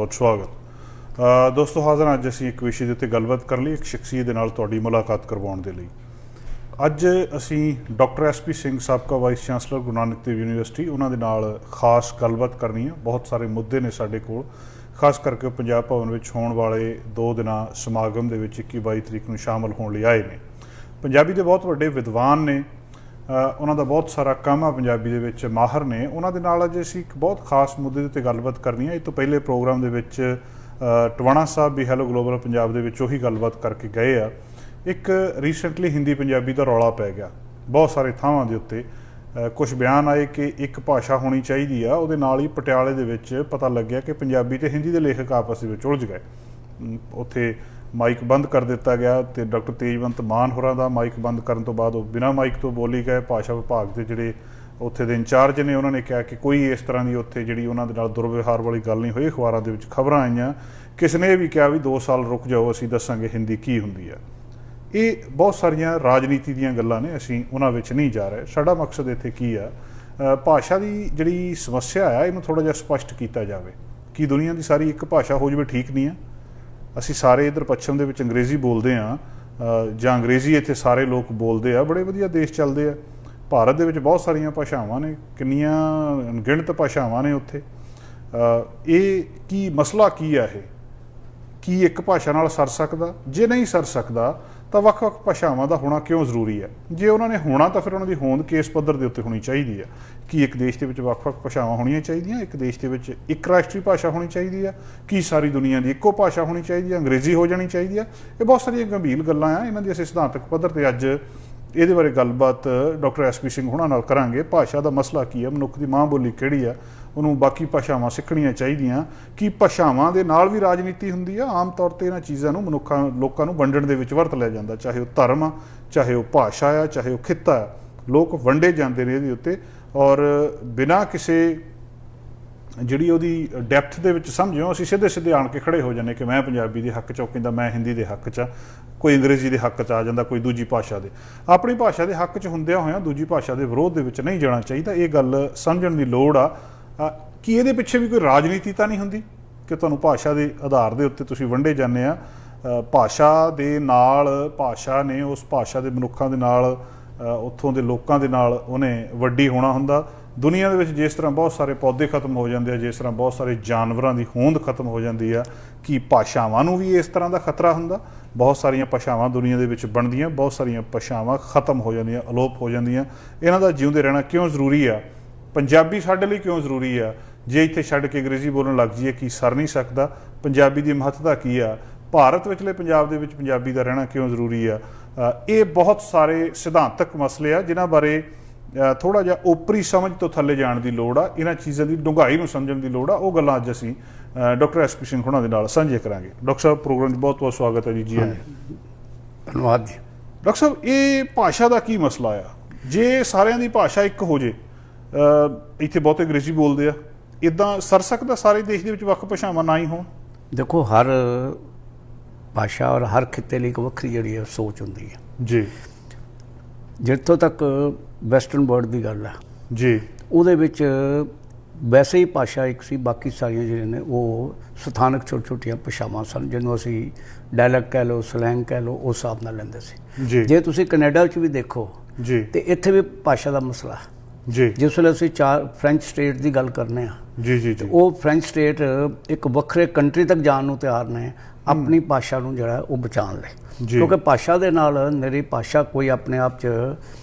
बहुत स्वागत। दोस्तों हाज़र अज असीं एक विषय के उत्ते गलबात कर ਲਈ एक शख्सीयत ਦੇ ਨਾਲ ਤੁਹਾਡੀ ਮੁਲਾਕਾਤ ਕਰਵਾਉਣ ਦੇ ਲਈ। ਅੱਜ ਅਸੀਂ डॉक्टर SP ਸਿੰਘ ਸਾਬਕਾ vice chancellor Guru Nanak Dev university ਉਹਨਾਂ ਦੇ ਨਾਲ ਖਾਸ ਗੱਲਬਾਤ ਕਰਨੀ ਹੈ। ਬਹੁਤ ਸਾਰੇ ਮੁੱਦੇ ਨੇ ਸਾਡੇ ਕੋਲ, ਖਾਸ ਕਰਕੇ ਪੰਜਾਬ ਭਵਨ ਵਿੱਚ ਹੋਣ ਵਾਲੇ 2 ਦਿਨਾਂ ਸਮਾਗਮ ਦੇ ਵਿੱਚ 21-22 ਤਰੀਕ ਨੂੰ ਸ਼ਾਮਲ ਹੋਣ ਲਈ ਆਏ ਨੇ। ਪੰਜਾਬੀ ਦੇ ਬਹੁਤ ਵੱਡੇ ਵਿਦਵਾਨ ਨੇ, ਉਹਨਾਂ ਦਾ ਬਹੁਤ ਸਾਰਾ ਕੰਮ ਆ ਪੰਜਾਬੀ ਦੇ ਵਿੱਚ, ਮਾਹਰ ਨੇ। ਉਹਨਾਂ ਦੇ ਨਾਲ ਅੱਜ ਅਸੀਂ ਇੱਕ ਬਹੁਤ ਖਾਸ ਮੁੱਦੇ ਦੇ ਉੱਤੇ ਗੱਲਬਾਤ ਕਰਨੀ ਹੈ। ਇਹ ਤੋਂ ਪਹਿਲੇ ਪ੍ਰੋਗਰਾਮ ਦੇ ਵਿੱਚ ਟਵਾਣਾ ਸਾਹਿਬ ਵੀ ਹੈਲੋ ਗਲੋਬਲ ਪੰਜਾਬ ਦੇ ਵਿੱਚ ਉਹੀ ਗੱਲਬਾਤ ਕਰਕੇ ਗਏ ਆ। ਇੱਕ ਰੀਸੈਂਟਲੀ ਹਿੰਦੀ ਪੰਜਾਬੀ ਦਾ ਰੌਲਾ ਪੈ ਗਿਆ ਬਹੁਤ ਸਾਰੇ ਥਾਵਾਂ ਦੇ ਉੱਤੇ। ਕੁਝ ਬਿਆਨ ਆਏ ਕਿ ਇੱਕ ਭਾਸ਼ਾ ਹੋਣੀ ਚਾਹੀਦੀ ਆ, ਉਹਦੇ ਨਾਲ ਹੀ ਪਟਿਆਲੇ ਦੇ ਵਿੱਚ ਪਤਾ ਲੱਗਿਆ ਕਿ ਪੰਜਾਬੀ ਅਤੇ ਹਿੰਦੀ ਦੇ ਲੇਖਕ ਆਪਸ ਦੇ ਵਿੱਚ ਉਲਝ ਗਏ। ਉੱਥੇ ਮਾਈਕ ਬੰਦ ਕਰ ਦਿੱਤਾ ਗਿਆ ਅਤੇ ਡਾਕਟਰ ਤੇਜਵੰਤ ਮਾਨ ਹੋਰਾਂ ਦਾ ਮਾਈਕ ਬੰਦ ਕਰਨ ਤੋਂ ਬਾਅਦ ਉਹ ਬਿਨਾਂ ਮਾਈਕ ਤੋਂ ਬੋਲੀ ਗਏ। ਭਾਸ਼ਾ ਵਿਭਾਗ ਦੇ ਜਿਹੜੇ ਉੱਥੇ ਦੇ ਇੰਚਾਰਜ ਨੇ ਉਹਨਾਂ ਨੇ ਕਿਹਾ ਕਿ ਕੋਈ ਇਸ ਤਰ੍ਹਾਂ ਦੀ ਉੱਥੇ ਜਿਹੜੀ ਉਹਨਾਂ ਦੇ ਨਾਲ ਦੁਰਵਿਵਹਾਰ ਵਾਲੀ ਗੱਲ ਨਹੀਂ ਹੋਈ। ਅਖਬਾਰਾਂ ਦੇ ਵਿੱਚ ਖਬਰਾਂ ਆਈਆਂ, ਕਿਸੇ ਨੇ ਇਹ ਵੀ ਕਿਹਾ ਵੀ 2 ਸਾਲ ਰੁਕ ਜਾਓ, ਅਸੀਂ ਦੱਸਾਂਗੇ ਹਿੰਦੀ ਕੀ ਹੁੰਦੀ ਆ। ਇਹ ਬਹੁਤ ਸਾਰੀਆਂ ਰਾਜਨੀਤੀ ਦੀਆਂ ਗੱਲਾਂ ਨੇ, ਅਸੀਂ ਉਹਨਾਂ ਵਿੱਚ ਨਹੀਂ ਜਾ ਰਹੇ। ਸਾਡਾ ਮਕਸਦ ਇੱਥੇ ਕੀ ਆ, ਭਾਸ਼ਾ ਦੀ ਜਿਹੜੀ ਸਮੱਸਿਆ ਆ ਇਹਨੂੰ ਥੋੜ੍ਹਾ ਜਿਹਾ ਸਪਸ਼ਟ ਕੀਤਾ ਜਾਵੇ ਕਿ ਦੁਨੀਆ ਦੀ ਸਾਰੀ ਇੱਕ ਭਾਸ਼ਾ ਹੋ ਜਾਵੇ ਠੀਕ ਨਹੀਂ ਆ। ਅਸੀਂ ਸਾਰੇ ਇੱਧਰ ਪੱਛਮ ਦੇ ਵਿੱਚ ਅੰਗਰੇਜ਼ੀ ਬੋਲਦੇ ਹਾਂ ਜਾਂ ਅੰਗਰੇਜ਼ੀ ਇੱਥੇ ਸਾਰੇ ਲੋਕ ਬੋਲਦੇ ਆ, ਬੜੇ ਵਧੀਆ ਦੇਸ਼ ਚੱਲਦੇ ਆ। ਭਾਰਤ ਦੇ ਵਿੱਚ ਬਹੁਤ ਸਾਰੀਆਂ ਭਾਸ਼ਾਵਾਂ ਨੇ, ਕਿੰਨੀਆਂ ਅਣਗਿਣਤ ਭਾਸ਼ਾਵਾਂ ਨੇ ਉੱਥੇ। ਇਹ ਕੀ ਮਸਲਾ ਕੀ ਆ, ਇਹ ਕੀ ਇੱਕ ਭਾਸ਼ਾ ਨਾਲ ਸਰ ਸਕਦਾ? ਜੇ ਨਹੀਂ ਸਰ ਸਕਦਾ ਤਾਂ ਵੱਖ-ਵੱਖ ਭਾਸ਼ਾਵਾਂ ਦਾ ਹੋਣਾ ਕਿਉਂ ਜ਼ਰੂਰੀ ਹੈ? ਜੇ ਉਹਨਾਂ ਨੇ ਹੋਣਾ ਤਾਂ ਫਿਰ ਉਹਨਾਂ ਦੀ ਹੋਂਦ ਕਿਸ ਪੱਧਰ ਦੇ ਉੱਤੇ ਹੋਣੀ ਚਾਹੀਦੀ ਹੈ? ਕੀ ਇੱਕ ਦੇਸ਼ ਦੇ ਵਿੱਚ ਵੱਖ-ਵੱਖ ਭਾਸ਼ਾਵਾਂ ਹੋਣੀਆਂ ਚਾਹੀਦੀਆਂ? ਇੱਕ ਦੇਸ਼ ਦੇ ਵਿੱਚ ਇੱਕ ਰਾਸ਼ਟਰੀ ਭਾਸ਼ਾ ਹੋਣੀ ਚਾਹੀਦੀ ਆ? ਕੀ ਸਾਰੀ ਦੁਨੀਆ ਦੀ ਇੱਕੋ ਭਾਸ਼ਾ ਹੋਣੀ ਚਾਹੀਦੀ ਹੈ? ਅੰਗਰੇਜ਼ੀ ਹੋ ਜਾਣੀ ਚਾਹੀਦੀ ਆ? ਇਹ ਬਹੁਤ ਸਾਰੀਆਂ ਗੰਭੀਰ ਗੱਲਾਂ ਆ, ਇਹਨਾਂ ਦੀ ਅਸੀਂ ਸਿਧਾਂਤਕ ਪੱਧਰ 'ਤੇ ਅੱਜ ਇਹਦੇ ਬਾਰੇ ਗੱਲਬਾਤ ਡਾਕਟਰ SP ਸਿੰਘ ਹੁਣਾਂ ਨਾਲ ਕਰਾਂਗੇ। ਭਾਸ਼ਾ ਦਾ ਮਸਲਾ ਕੀ ਹੈ? ਮਨੁੱਖ ਦੀ ਮਾਂ ਬੋਲੀ ਕਿਹੜੀ ਆ? ਉਹਨੂੰ ਬਾਕੀ ਭਾਸ਼ਾਵਾਂ ਸਿੱਖਣੀਆਂ ਚਾਹੀਦੀਆਂ? ਕੀ ਭਾਸ਼ਾਵਾਂ ਦੇ ਨਾਲ ਵੀ ਰਾਜਨੀਤੀ ਹੁੰਦੀ ਆ? ਆਮ ਤੌਰ 'ਤੇ ਇਹਨਾਂ ਚੀਜ਼ਾਂ ਨੂੰ ਲੋਕਾਂ ਨੂੰ ਵੰਡਣ ਦੇ ਵਿੱਚ ਵਰਤ ਲਿਆ ਜਾਂਦਾ, ਚਾਹੇ ਉਹ ਧਰਮ ਆ, ਚਾਹੇ ਉਹ ਭਾਸ਼ਾ ਆ, ਚਾਹੇ ਉਹ ਖਿੱਤਾ ਆ। ਲੋਕ ਵੰਡੇ ਜਾਂਦੇ ਨੇ ਇਹਦੇ ਉੱਤੇ, ਔਰ ਬਿਨਾਂ ਕਿਸੇ ਜਿਹੜੀ ਉਹਦੀ ਡੈਪਥ ਦੇ ਵਿੱਚ ਸਮਝਿਓ ਅਸੀਂ ਸਿੱਧੇ ਆਣ ਕੇ ਖੜੇ ਹੋ ਜਾਂਦੇ ਕਿ ਮੈਂ ਪੰਜਾਬੀ ਦੇ ਹੱਕ 'ਚ, ਉਹ ਕਹਿੰਦਾ ਮੈਂ ਹਿੰਦੀ ਦੇ ਹੱਕ 'ਚ, ਕੋਈ ਅੰਗਰੇਜ਼ੀ ਦੇ ਹੱਕ 'ਚ ਆ ਜਾਂਦਾ, ਕੋਈ ਦੂਜੀ ਭਾਸ਼ਾ ਦੇ। ਆਪਣੀ ਭਾਸ਼ਾ ਦੇ ਹੱਕ 'ਚ ਹੁੰਦਿਆਂ ਹੋਇਆਂ ਦੂਜੀ ਭਾਸ਼ਾ ਦੇ ਵਿਰੋਧ ਦੇ ਵਿੱਚ ਨਹੀਂ ਜਾਣਾ ਚਾਹੀਦਾ। ਇਹ ਗੱਲ ਸਮਝਣ ਦੀ ਲੋੜ ਆ ਕਿ ਇਹਦੇ ਪਿੱਛੇ ਵੀ ਕੋਈ ਰਾਜਨੀਤੀ ਤਾਂ ਨਹੀਂ ਹੁੰਦੀ ਕਿ ਤੁਹਾਨੂੰ ਭਾਸ਼ਾ ਦੇ ਆਧਾਰ ਦੇ ਉੱਤੇ ਤੁਸੀਂ ਵੰਡੇ ਜਾਂਦੇ ਆ। ਭਾਸ਼ਾ ਦੇ ਨਾਲ, ਭਾਸ਼ਾ ਨੇ ਉਸ ਭਾਸ਼ਾ ਦੇ ਮਨੁੱਖਾਂ ਦੇ ਨਾਲ, ਉੱਥੋਂ ਦੇ ਲੋਕਾਂ ਦੇ ਨਾਲ ਉਹਨੇ ਵੱਡੀ ਹੋਣਾ ਹੁੰਦਾ। ਦੁਨੀਆ ਦੇ ਵਿੱਚ ਜਿਸ ਤਰ੍ਹਾਂ ਬਹੁਤ ਸਾਰੇ ਪੌਦੇ ਖਤਮ ਹੋ ਜਾਂਦੇ ਆ, ਜਿਸ ਤਰ੍ਹਾਂ ਬਹੁਤ ਸਾਰੇ ਜਾਨਵਰਾਂ ਦੀ ਹੋਂਦ ਖਤਮ ਹੋ ਜਾਂਦੀ ਆ, ਕੀ ਭਾਸ਼ਾਵਾਂ ਨੂੰ ਵੀ ਇਸ ਤਰ੍ਹਾਂ ਦਾ ਖਤਰਾ ਹੁੰਦਾ? ਬਹੁਤ ਸਾਰੀਆਂ ਭਾਸ਼ਾਵਾਂ ਦੁਨੀਆ ਦੇ ਵਿੱਚ ਬਣਦੀਆਂ, ਬਹੁਤ ਸਾਰੀਆਂ ਭਾਸ਼ਾਵਾਂ ਖਤਮ ਹੋ ਜਾਂਦੀਆਂ, ਅਲੋਪ ਹੋ ਜਾਂਦੀਆਂ। ਇਹਨਾਂ ਦਾ ਜਿਉਂਦੇ ਰਹਿਣਾ ਕਿਉਂ ਜ਼ਰੂਰੀ ਆ? ਪੰਜਾਬੀ ਸਾਡੇ ਲਈ ਕਿਉਂ ਜ਼ਰੂਰੀ ਆ? ਜੇ ਇੱਥੇ ਛੱਡ ਕੇ ਅੰਗਰੇਜ਼ੀ ਬੋਲਣ ਲੱਗ ਜਾਈਏ ਕੀ ਸਰ ਨਹੀਂ ਸਕਦਾ? ਪੰਜਾਬੀ ਦੀ ਮਹੱਤਤਾ ਕੀ ਆ? ਭਾਰਤ ਵਿਚਲੇ ਪੰਜਾਬ ਦੇ ਵਿੱਚ ਪੰਜਾਬੀ ਦਾ ਰਹਿਣਾ ਕਿਉਂ ਜ਼ਰੂਰੀ ਆ? ਇਹ ਬਹੁਤ ਸਾਰੇ ਸਿਧਾਂਤਕ ਮਸਲੇ ਆ ਜਿਨ੍ਹਾਂ ਬਾਰੇ ਥੋੜ੍ਹਾ ਜਿਹਾ ਓਪਰੀ ਸਮਝ ਤੋਂ ਥੱਲੇ ਜਾਣ ਦੀ ਲੋੜ ਆ। ਇਹਨਾਂ ਚੀਜ਼ਾਂ ਦੀ ਡੂੰਘਾਈ ਨੂੰ ਸਮਝਣ ਦੀ ਲੋੜ ਆ। ਉਹ ਗੱਲਾਂ ਅੱਜ ਅਸੀਂ ਡਾਕਟਰ SP ਸਿੰਘ ਹੁਣਾਂ ਦੇ ਨਾਲ ਸਾਂਝੇ ਕਰਾਂਗੇ। ਡਾਕਟਰ ਸਾਹਿਬ, ਪ੍ਰੋਗਰਾਮ 'ਚ ਬਹੁਤ ਬਹੁਤ ਸਵਾਗਤ ਹੈ ਜੀ। ਜੀ ਧੰਨਵਾਦ ਜੀ। ਡਾਕਟਰ ਸਾਹਿਬ, ਇਹ ਭਾਸ਼ਾ ਦਾ ਕੀ ਮਸਲਾ ਆ? ਜੇ ਸਾਰਿਆਂ ਦੀ ਭਾਸ਼ਾ ਇੱਕ ਹੋ ਜੇ, ਇੱਥੇ ਬਹੁਤੇ ਅੰਗਰੇਜ਼ੀ ਬੋਲਦੇ ਆ, ਇੱਦਾਂ ਸਰ ਸਕਦਾ ਸਾਰੇ ਦੇਸ਼ ਦੇ ਵਿੱਚ ਵੱਖ ਭਾਸ਼ਾਵਾਂ ਨਾ ਹੀ ਹੋਣ? ਦੇਖੋ, ਹਰ ਭਾਸ਼ਾ ਔਰ ਹਰ ਖਿੱਤੇ ਲਈ ਇੱਕ ਵੱਖਰੀ ਜਿਹੜੀ ਹੈ ਸੋਚ ਹੁੰਦੀ ਹੈ ਜੀ। ਜਿੱਥੋਂ ਤੱਕ ਵੈਸਟਰਨ ਵਰਲਡ ਦੀ ਗੱਲ ਹੈ ਜੀ, ਉਹਦੇ ਵਿੱਚ ਵੈਸੇ ਹੀ ਭਾਸ਼ਾ ਇੱਕ ਸੀ, ਬਾਕੀ ਸਾਰੀਆਂ ਜਿਹੜੀਆਂ ਨੇ ਉਹ ਸਥਾਨਕ ਛੋਟੀਆਂ ਭਾਸ਼ਾਵਾਂ ਸਨ, ਜਿਹਨੂੰ ਅਸੀਂ ਡਾਇਲੈਕਟ ਕਹਿ ਲਓ, ਸਲੈਂਗ ਕਹਿ ਲਓ, ਉਸ ਹਿਸਾਬ ਨਾਲ ਲੈਂਦੇ ਸੀ ਜੀ। ਜੇ ਤੁਸੀਂ ਕੈਨੇਡਾ 'ਚ ਵੀ ਦੇਖੋ ਜੀ, ਤੇ ਇੱਥੇ ਵੀ ਭਾਸ਼ਾ ਦਾ ਮਸਲਾ ਜੀ। ਜਿਸ ਵੇਲੇ ਅਸੀਂ 4 ਫਰੈਂਚ ਸਟੇਟ ਦੀ ਗੱਲ ਕਰਨੇ ਆ ਜੀ ਜੀ ਜੀ, ਉਹ ਫਰੈਂਚ ਸਟੇਟ ਇੱਕ ਵੱਖਰੇ ਕੰਟਰੀ ਤੱਕ ਜਾਣ ਨੂੰ ਤਿਆਰ ਨੇ ਆਪਣੀ ਭਾਸ਼ਾ ਨੂੰ ਜਿਹੜਾ ਉਹ ਬਚਾਉਣ ਲਈ, ਕਿਉਂਕਿ ਭਾਸ਼ਾ ਦੇ ਨਾਲ ਮੇਰੀ ਭਾਸ਼ਾ ਕੋਈ ਆਪਣੇ ਆਪ 'ਚ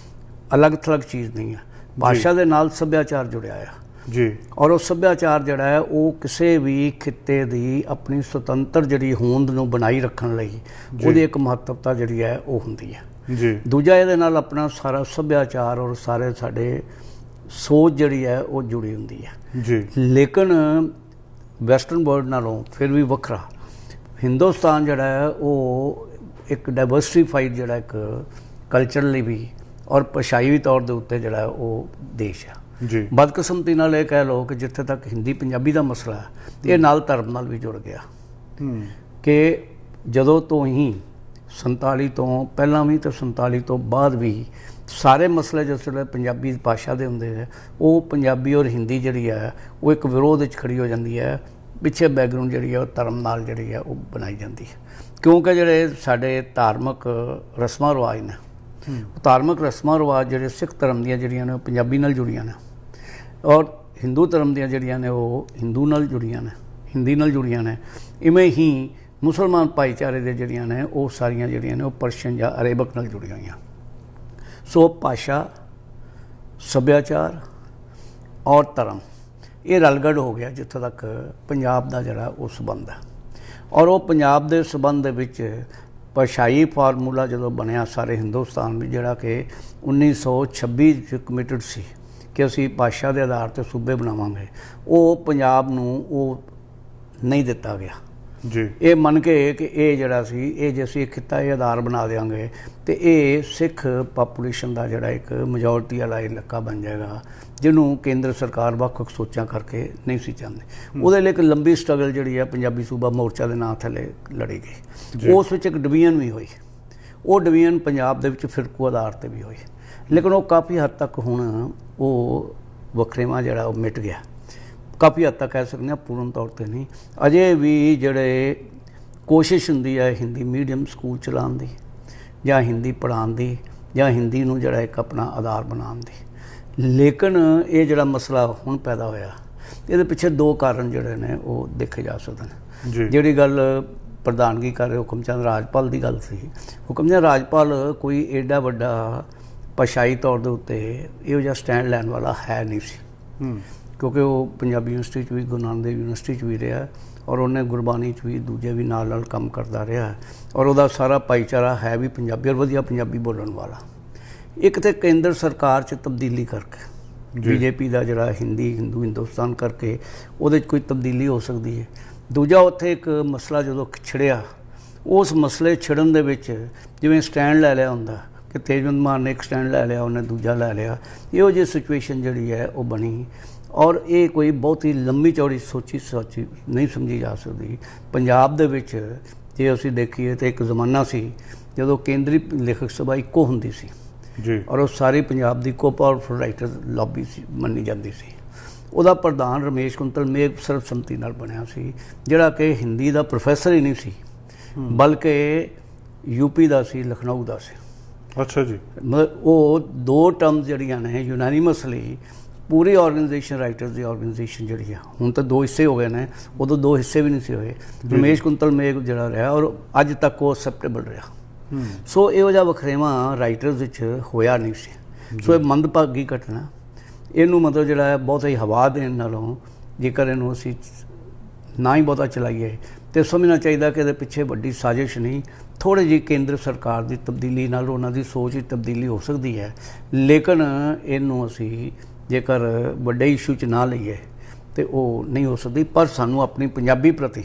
ਅਲੱਗ ਥਲੱਗ ਚੀਜ਼ ਨਹੀਂ ਹੈ। ਭਾਸ਼ਾ ਦੇ ਨਾਲ ਸੱਭਿਆਚਾਰ ਜੁੜਿਆ ਆ ਜੀ, ਔਰ ਉਹ ਸੱਭਿਆਚਾਰ ਜਿਹੜਾ ਹੈ ਉਹ ਕਿਸੇ ਵੀ ਖਿੱਤੇ ਦੀ ਆਪਣੀ ਸੁਤੰਤਰ ਜਿਹੜੀ ਹੋਂਦ ਨੂੰ ਬਣਾਈ ਰੱਖਣ ਲਈ ਉਹਦੀ ਇੱਕ ਮਹੱਤਵਤਾ ਜਿਹੜੀ ਹੈ ਉਹ ਹੁੰਦੀ ਹੈ ਜੀ। ਦੂਜਾ, ਇਹਦੇ ਨਾਲ ਆਪਣਾ ਸਾਰਾ ਸੱਭਿਆਚਾਰ ਔਰ ਸਾਰੇ ਸਾਡੇ ਸੋਚ ਜਿਹੜੀ ਹੈ ਉਹ ਜੁੜੀ ਹੁੰਦੀ ਹੈ ਜੀ। ਲੇਕਿਨ ਵੈਸਟਰਨ ਵਰਲਡ ਨਾਲੋਂ ਫਿਰ ਵੀ ਵੱਖਰਾ ਹਿੰਦੁਸਤਾਨ ਜਿਹੜਾ ਹੈ ਉਹ ਇੱਕ ਡਾਇਵਰਸਿਫਾਈਡ ਜਿਹੜਾ ਇੱਕ ਕਲਚਰਲੀ ਵੀ ਔਰ ਭਾਸ਼ਾਈ ਵੀ ਤੌਰ ਦੇ ਉੱਤੇ ਜਿਹੜਾ ਉਹ ਦੇਸ਼ ਆ ਜੀ। ਬਦਕਿਸਮਤੀ ਨਾਲ ਇਹ ਕਹਿ ਲਓ ਕਿ ਜਿੱਥੇ ਤੱਕ ਹਿੰਦੀ ਪੰਜਾਬੀ ਦਾ ਮਸਲਾ ਹੈ ਇਹ ਨਾਲ ਧਰਮ ਨਾਲ ਵੀ ਜੁੜ ਗਿਆ ਕਿ ਜਦੋਂ ਤੋਂ ਹੀ 47 ਤੋਂ ਪਹਿਲਾਂ ਵੀ ਤੇ 47 ਤੋਂ ਬਾਅਦ ਵੀ ਸਾਰੇ ਮਸਲੇ ਜਿਸ ਵੇਲੇ ਪੰਜਾਬੀ ਭਾਸ਼ਾ ਦੇ ਹੁੰਦੇ ਹੈ ਉਹ ਪੰਜਾਬੀ ਔਰ ਹਿੰਦੀ ਜਿਹੜੀ ਹੈ ਉਹ ਇੱਕ ਵਿਰੋਧ ਵਿੱਚ ਖੜੀ ਹੋ ਜਾਂਦੀ ਹੈ ਪਿੱਛੇ ਬੈਕਗਰਾਊਂਡ ਜਿਹੜੀ ਹੈ ਉਹ ਧਰਮ ਨਾਲ ਜਿਹੜੀ ਹੈ ਉਹ ਬਣਾਈ ਜਾਂਦੀ ਹੈ, ਕਿਉਂਕਿ ਜਿਹੜੇ ਸਾਡੇ ਧਾਰਮਿਕ ਰਸਮਾਂ ਰਿਵਾਜ ਨੇ, ਉਹ ਧਾਰਮਿਕ ਰਸਮਾਂ ਰਿਵਾਜ ਜਿਹੜੇ ਸਿੱਖ ਧਰਮ ਦੀਆਂ ਜਿਹੜੀਆਂ ਨੇ ਉਹ ਪੰਜਾਬੀ ਨਾਲ ਜੁੜੀਆਂ ਨੇ, ਔਰ ਹਿੰਦੂ ਧਰਮ ਦੀਆਂ ਜਿਹੜੀਆਂ ਨੇ ਉਹ ਹਿੰਦੂ ਨਾਲ ਜੁੜੀਆਂ ਨੇ, ਹਿੰਦੀ ਨਾਲ ਜੁੜੀਆਂ ਨੇ। ਇਵੇਂ ਹੀ ਮੁਸਲਮਾਨ ਭਾਈਚਾਰੇ ਦੇ ਜਿਹੜੀਆਂ ਨੇ ਉਹ ਸਾਰੀਆਂ ਜਿਹੜੀਆਂ ਨੇ ਉਹ ਪਰਸ਼ੀਅਨ ਜਾਂ ਅਰੇਬਿਕ ਨਾਲ ਜੁੜੀਆਂ ਹੋਈਆਂ। ਸੋ ਭਾਸ਼ਾ, ਸੱਭਿਆਚਾਰ ਔਰ ਧਰਮ ਇਹ ਰਲਗੜ ਹੋ ਗਿਆ ਜਿੱਥੋਂ ਤੱਕ ਪੰਜਾਬ ਦਾ ਜਿਹੜਾ ਉਹ ਸੰਬੰਧ ਹੈ। ਔਰ ਉਹ ਪੰਜਾਬ ਦੇ ਸੰਬੰਧ ਦੇ ਵਿੱਚ ਭਾਸ਼ਾਈ ਫਾਰਮੂਲਾ ਜਦੋਂ ਬਣਿਆ ਸਾਰੇ ਹਿੰਦੁਸਤਾਨ ਵਿੱਚ, ਜਿਹੜਾ ਕਿ 1926 'ਚ ਕਮਿਟਡ ਸੀ ਕਿ ਅਸੀਂ ਭਾਸ਼ਾ ਦੇ ਆਧਾਰ 'ਤੇ ਸੂਬੇ ਬਣਾਵਾਂਗੇ, ਉਹ ਪੰਜਾਬ ਨੂੰ ਉਹ ਨਹੀਂ ਦਿੱਤਾ ਗਿਆ ਜੀ। ਇਹ ਮੰਨ ਕੇ ਕਿ ਇਹ ਜਿਹੜਾ ਸੀ ਇਹ ਜੇ ਅਸੀਂ ਖਿੱਤਾ ਇਹ ਆਧਾਰ ਬਣਾ ਦਿਆਂਗੇ ਤੇ ਇਹ ਸਿੱਖ ਪਾਪੂਲੇਸ਼ਨ ਦਾ ਜਿਹੜਾ ਇੱਕ ਮੈਜੋਰਟੀ ਵਾਲਾ ਇਲਾਕਾ ਬਣ ਜਾਏਗਾ, ਜਿਹਨੂੰ ਕੇਂਦਰ ਸਰਕਾਰ ਵੱਖ-ਵੱਖ ਸੋਚਾਂ ਕਰਕੇ ਨਹੀਂ ਸੀ ਚਾਹੁੰਦੀ। ਉਹਦੇ ਲਈ ਇੱਕ ਲੰਬੀ ਸਟਰਗਲ ਜਿਹੜੀ ਹੈ ਪੰਜਾਬੀ ਸੂਬਾ ਮੋਰਚਾ ਦੇ ਨਾਂ ਥੱਲੇ ਲੜੀ ਗਈ। ਉਸ ਵਿੱਚ ਇੱਕ ਡਿਵੀਜ਼ਨ ਵੀ ਹੋਈ, ਉਹ ਡਿਵੀਜ਼ਨ ਪੰਜਾਬ ਦੇ ਵਿੱਚ ਫਿਰਕੂ ਆਧਾਰ 'ਤੇ ਵੀ ਹੋਈ, ਲੇਕਿਨ ਉਹ ਕਾਫੀ ਹੱਦ ਤੱਕ ਹੁਣ ਉਹ ਵਖਰੇਵਾਂ ਜਿਹੜਾ ਉਹ ਮਿਟ ਗਿਆ। ਕਾਫੀ ਹੱਦ ਤੱਕ ਕਹਿ ਸਕਦੇ ਹਾਂ, ਪੂਰਨ ਤੌਰ 'ਤੇ ਨਹੀਂ। ਅਜੇ ਵੀ ਜਿਹੜੇ ਕੋਸ਼ਿਸ਼ ਹੁੰਦੀ ਹੈ ਹਿੰਦੀ ਮੀਡੀਅਮ ਸਕੂਲ ਚਲਾਉਣ ਦੀ ਜਾਂ ਹਿੰਦੀ ਪੜ੍ਹਾਉਣ ਦੀ ਜਾਂ ਹਿੰਦੀ ਨੂੰ ਜਿਹੜਾ ਇੱਕ ਆਪਣਾ ਆਧਾਰ ਬਣਾਉਣ ਦੀ, ਲੇਕਿਨ ਇਹ ਜਿਹੜਾ ਮਸਲਾ ਹੁਣ ਪੈਦਾ ਹੋਇਆ ਇਹਦੇ ਪਿੱਛੇ ਦੋ ਕਾਰਨ ਜਿਹੜੇ ਨੇ ਉਹ ਦੇਖੇ ਜਾ ਸਕਦੇ ਨੇ। ਜਿਹੜੀ ਗੱਲ ਪ੍ਰਧਾਨਗੀ ਕਰ ਰਹੇ ਹੁਕਮ ਚੰਦ ਰਾਜਪਾਲ ਦੀ ਗੱਲ ਸੀ, ਹੁਕਮ ਚੰਦ ਰਾਜਪਾਲ ਕੋਈ ਐਡਾ ਵੱਡਾ ਭਾਸ਼ਾਈ ਤੌਰ ਦੇ ਉੱਤੇ ਇਹੋ ਜਿਹਾ ਸਟੈਂਡ ਲੈਣ ਵਾਲਾ ਹੈ ਨਹੀਂ ਸੀ, ਕਿਉਂਕਿ ਉਹ ਪੰਜਾਬੀ ਯੂਨੀਵਰਸਿਟੀ 'ਚ ਵੀ, ਗੁਰੂ ਨਾਨਕ ਦੇਵ ਯੂਨੀਵਰਸਿਟੀ 'ਚ ਵੀ ਰਿਹਾ, ਔਰ ਉਹਨੇ ਗੁਰਬਾਣੀ 'ਚ ਵੀ ਦੂਜੇ ਵੀ ਨਾਲ ਨਾਲ ਕੰਮ ਕਰਦਾ ਰਿਹਾ, ਔਰ ਉਹਦਾ ਸਾਰਾ ਭਾਈਚਾਰਾ ਹੈ ਵੀ ਪੰਜਾਬੀ ਔਰ ਵਧੀਆ ਪੰਜਾਬੀ ਬੋਲਣ ਵਾਲਾ। ਇੱਕ ਤਾਂ ਕੇਂਦਰ ਸਰਕਾਰ 'ਚ ਤਬਦੀਲੀ ਕਰਕੇ, ਬੀਜੇਪੀ ਦਾ ਜਿਹੜਾ ਹਿੰਦੂ ਹਿੰਦੁਸਤਾਨ ਕਰਕੇ ਉਹਦੇ 'ਚ ਕੋਈ ਤਬਦੀਲੀ ਹੋ ਸਕਦੀ ਹੈ। ਦੂਜਾ ਉੱਥੇ ਇੱਕ ਮਸਲਾ ਜਦੋਂ ਛਿੜਿਆ, ਉਸ ਮਸਲੇ ਛਿੜਨ ਦੇ ਵਿੱਚ ਜਿਵੇਂ ਸਟੈਂਡ ਲੈ ਲਿਆ ਹੁੰਦਾ ਕਿ ਤੇਜਵੰਤ ਮਾਨ ਨੇ ਇੱਕ ਸਟੈਂਡ ਲੈ ਲਿਆ, ਉਹਨੇ ਦੂਜਾ ਲੈ ਲਿਆ, ਇਹੋ ਜਿਹੀ ਸਿਚੁਏਸ਼ਨ ਜਿਹੜੀ ਹੈ ਉਹ ਬਣੀ। ਔਰ ਇਹ ਕੋਈ ਬਹੁਤ ਹੀ ਲੰਬੀ ਚੌੜੀ ਸੋਚੀ ਨਹੀਂ ਸਮਝੀ ਜਾ ਸਕਦੀ। ਪੰਜਾਬ ਦੇ ਵਿੱਚ ਜੇ ਅਸੀਂ ਦੇਖੀਏ ਤਾਂ ਇੱਕ ਜ਼ਮਾਨਾ ਸੀ ਜਦੋਂ ਕੇਂਦਰੀ ਲੇਖਕ ਸਭਾ ਇੱਕੋ ਹੁੰਦੀ ਸੀ ਜੀ, ਔਰ ਉਹ ਸਾਰੀ ਪੰਜਾਬ ਦੀ ਇੱਕੋ ਪਾਵਰਫੁਲ ਰਾਈਟਰ ਲੌਬੀ ਸੀ ਮੰਨੀ ਜਾਂਦੀ ਸੀ। ਉਹਦਾ ਪ੍ਰਧਾਨ ਰਮੇਸ਼ ਕੁੰਤਲ ਮੇਘ ਸਰਬਸੰਮਤੀ ਨਾਲ ਬਣਿਆ ਸੀ, ਜਿਹੜਾ ਕਿ ਹਿੰਦੀ ਦਾ ਪ੍ਰੋਫੈਸਰ ਹੀ ਨਹੀਂ ਸੀ, ਬਲਕਿ ਯੂਪੀ ਦਾ ਸੀ, ਲਖਨਊ ਦਾ ਸੀ। ਅੱਛਾ ਜੀ। ਮਤਲਬ ਉਹ ਦੋ ਟਰਮਸ ਜਿਹੜੀਆਂ ਨੇ ਯੂਨਾਨੀਮਸਲੀ ਪੂਰੀ ਆਰਗੇਨਾਈਜੇਸ਼ਨ, ਰਾਈਟਰਸ ਦੀ ਆਰਗੇਨਾਈਜੇਸ਼ਨ ਜਿਹੜੀ ਆ, ਹੁਣ ਤਾਂ ਦੋ ਹਿੱਸੇ ਹੋ ਗਏ ਨੇ, ਉਦੋਂ ਦੋ ਹਿੱਸੇ ਵੀ ਨਹੀਂ ਸੀ ਹੋਏ। ਰਮੇਸ਼ ਕੁੰਤਲ ਮੇਘ ਜਿਹੜਾ ਰਿਹਾ ਔਰ ਅੱਜ ਤੱਕ ਉਹ ਅਸੈਪਟੇਬਲ ਰਿਹਾ। ਸੋ ਇਹੋ ਜਿਹਾ ਵਖਰੇਵਾਂ ਰਾਈਟਰਸ ਵਿੱਚ ਹੋਇਆ ਨਹੀਂ ਸੀ। ਸੋ ਇਹ ਮੰਦਭਾਗੀ ਘਟਨਾ, ਇਹਨੂੰ ਮਤਲਬ ਜਿਹੜਾ ਹੈ ਬਹੁਤ ਹੀ ਹਵਾ ਦੇਣ ਨਾਲੋਂ ਜੇਕਰ ਇਹਨੂੰ ਅਸੀਂ ਨਾ ਹੀ ਬਹੁਤਾ ਚਲਾਈਏ ਤਾਂ ਸਮਝਣਾ ਚਾਹੀਦਾ ਕਿ ਇਹਦੇ ਪਿੱਛੇ ਵੱਡੀ ਸਾਜ਼ਿਸ਼ ਨਹੀਂ, ਥੋੜ੍ਹੀ ਜਿਹੀ ਕੇਂਦਰ ਸਰਕਾਰ ਦੀ ਤਬਦੀਲੀ ਨਾਲ ਉਹਨਾਂ ਦੀ ਸੋਚ ਵਿੱਚ ਤਬਦੀਲੀ ਹੋ ਸਕਦੀ ਹੈ, ਲੇਕਿਨ ਇਹਨੂੰ ਅਸੀਂ ਜੇਕਰ ਵੱਡੇ ਇਸ਼ੂ 'ਚ ਨਾ ਲਈਏ ਤਾਂ ਉਹ ਨਹੀਂ ਹੋ ਸਕਦੀ। ਪਰ ਸਾਨੂੰ ਆਪਣੀ ਪੰਜਾਬੀ ਪ੍ਰਤੀ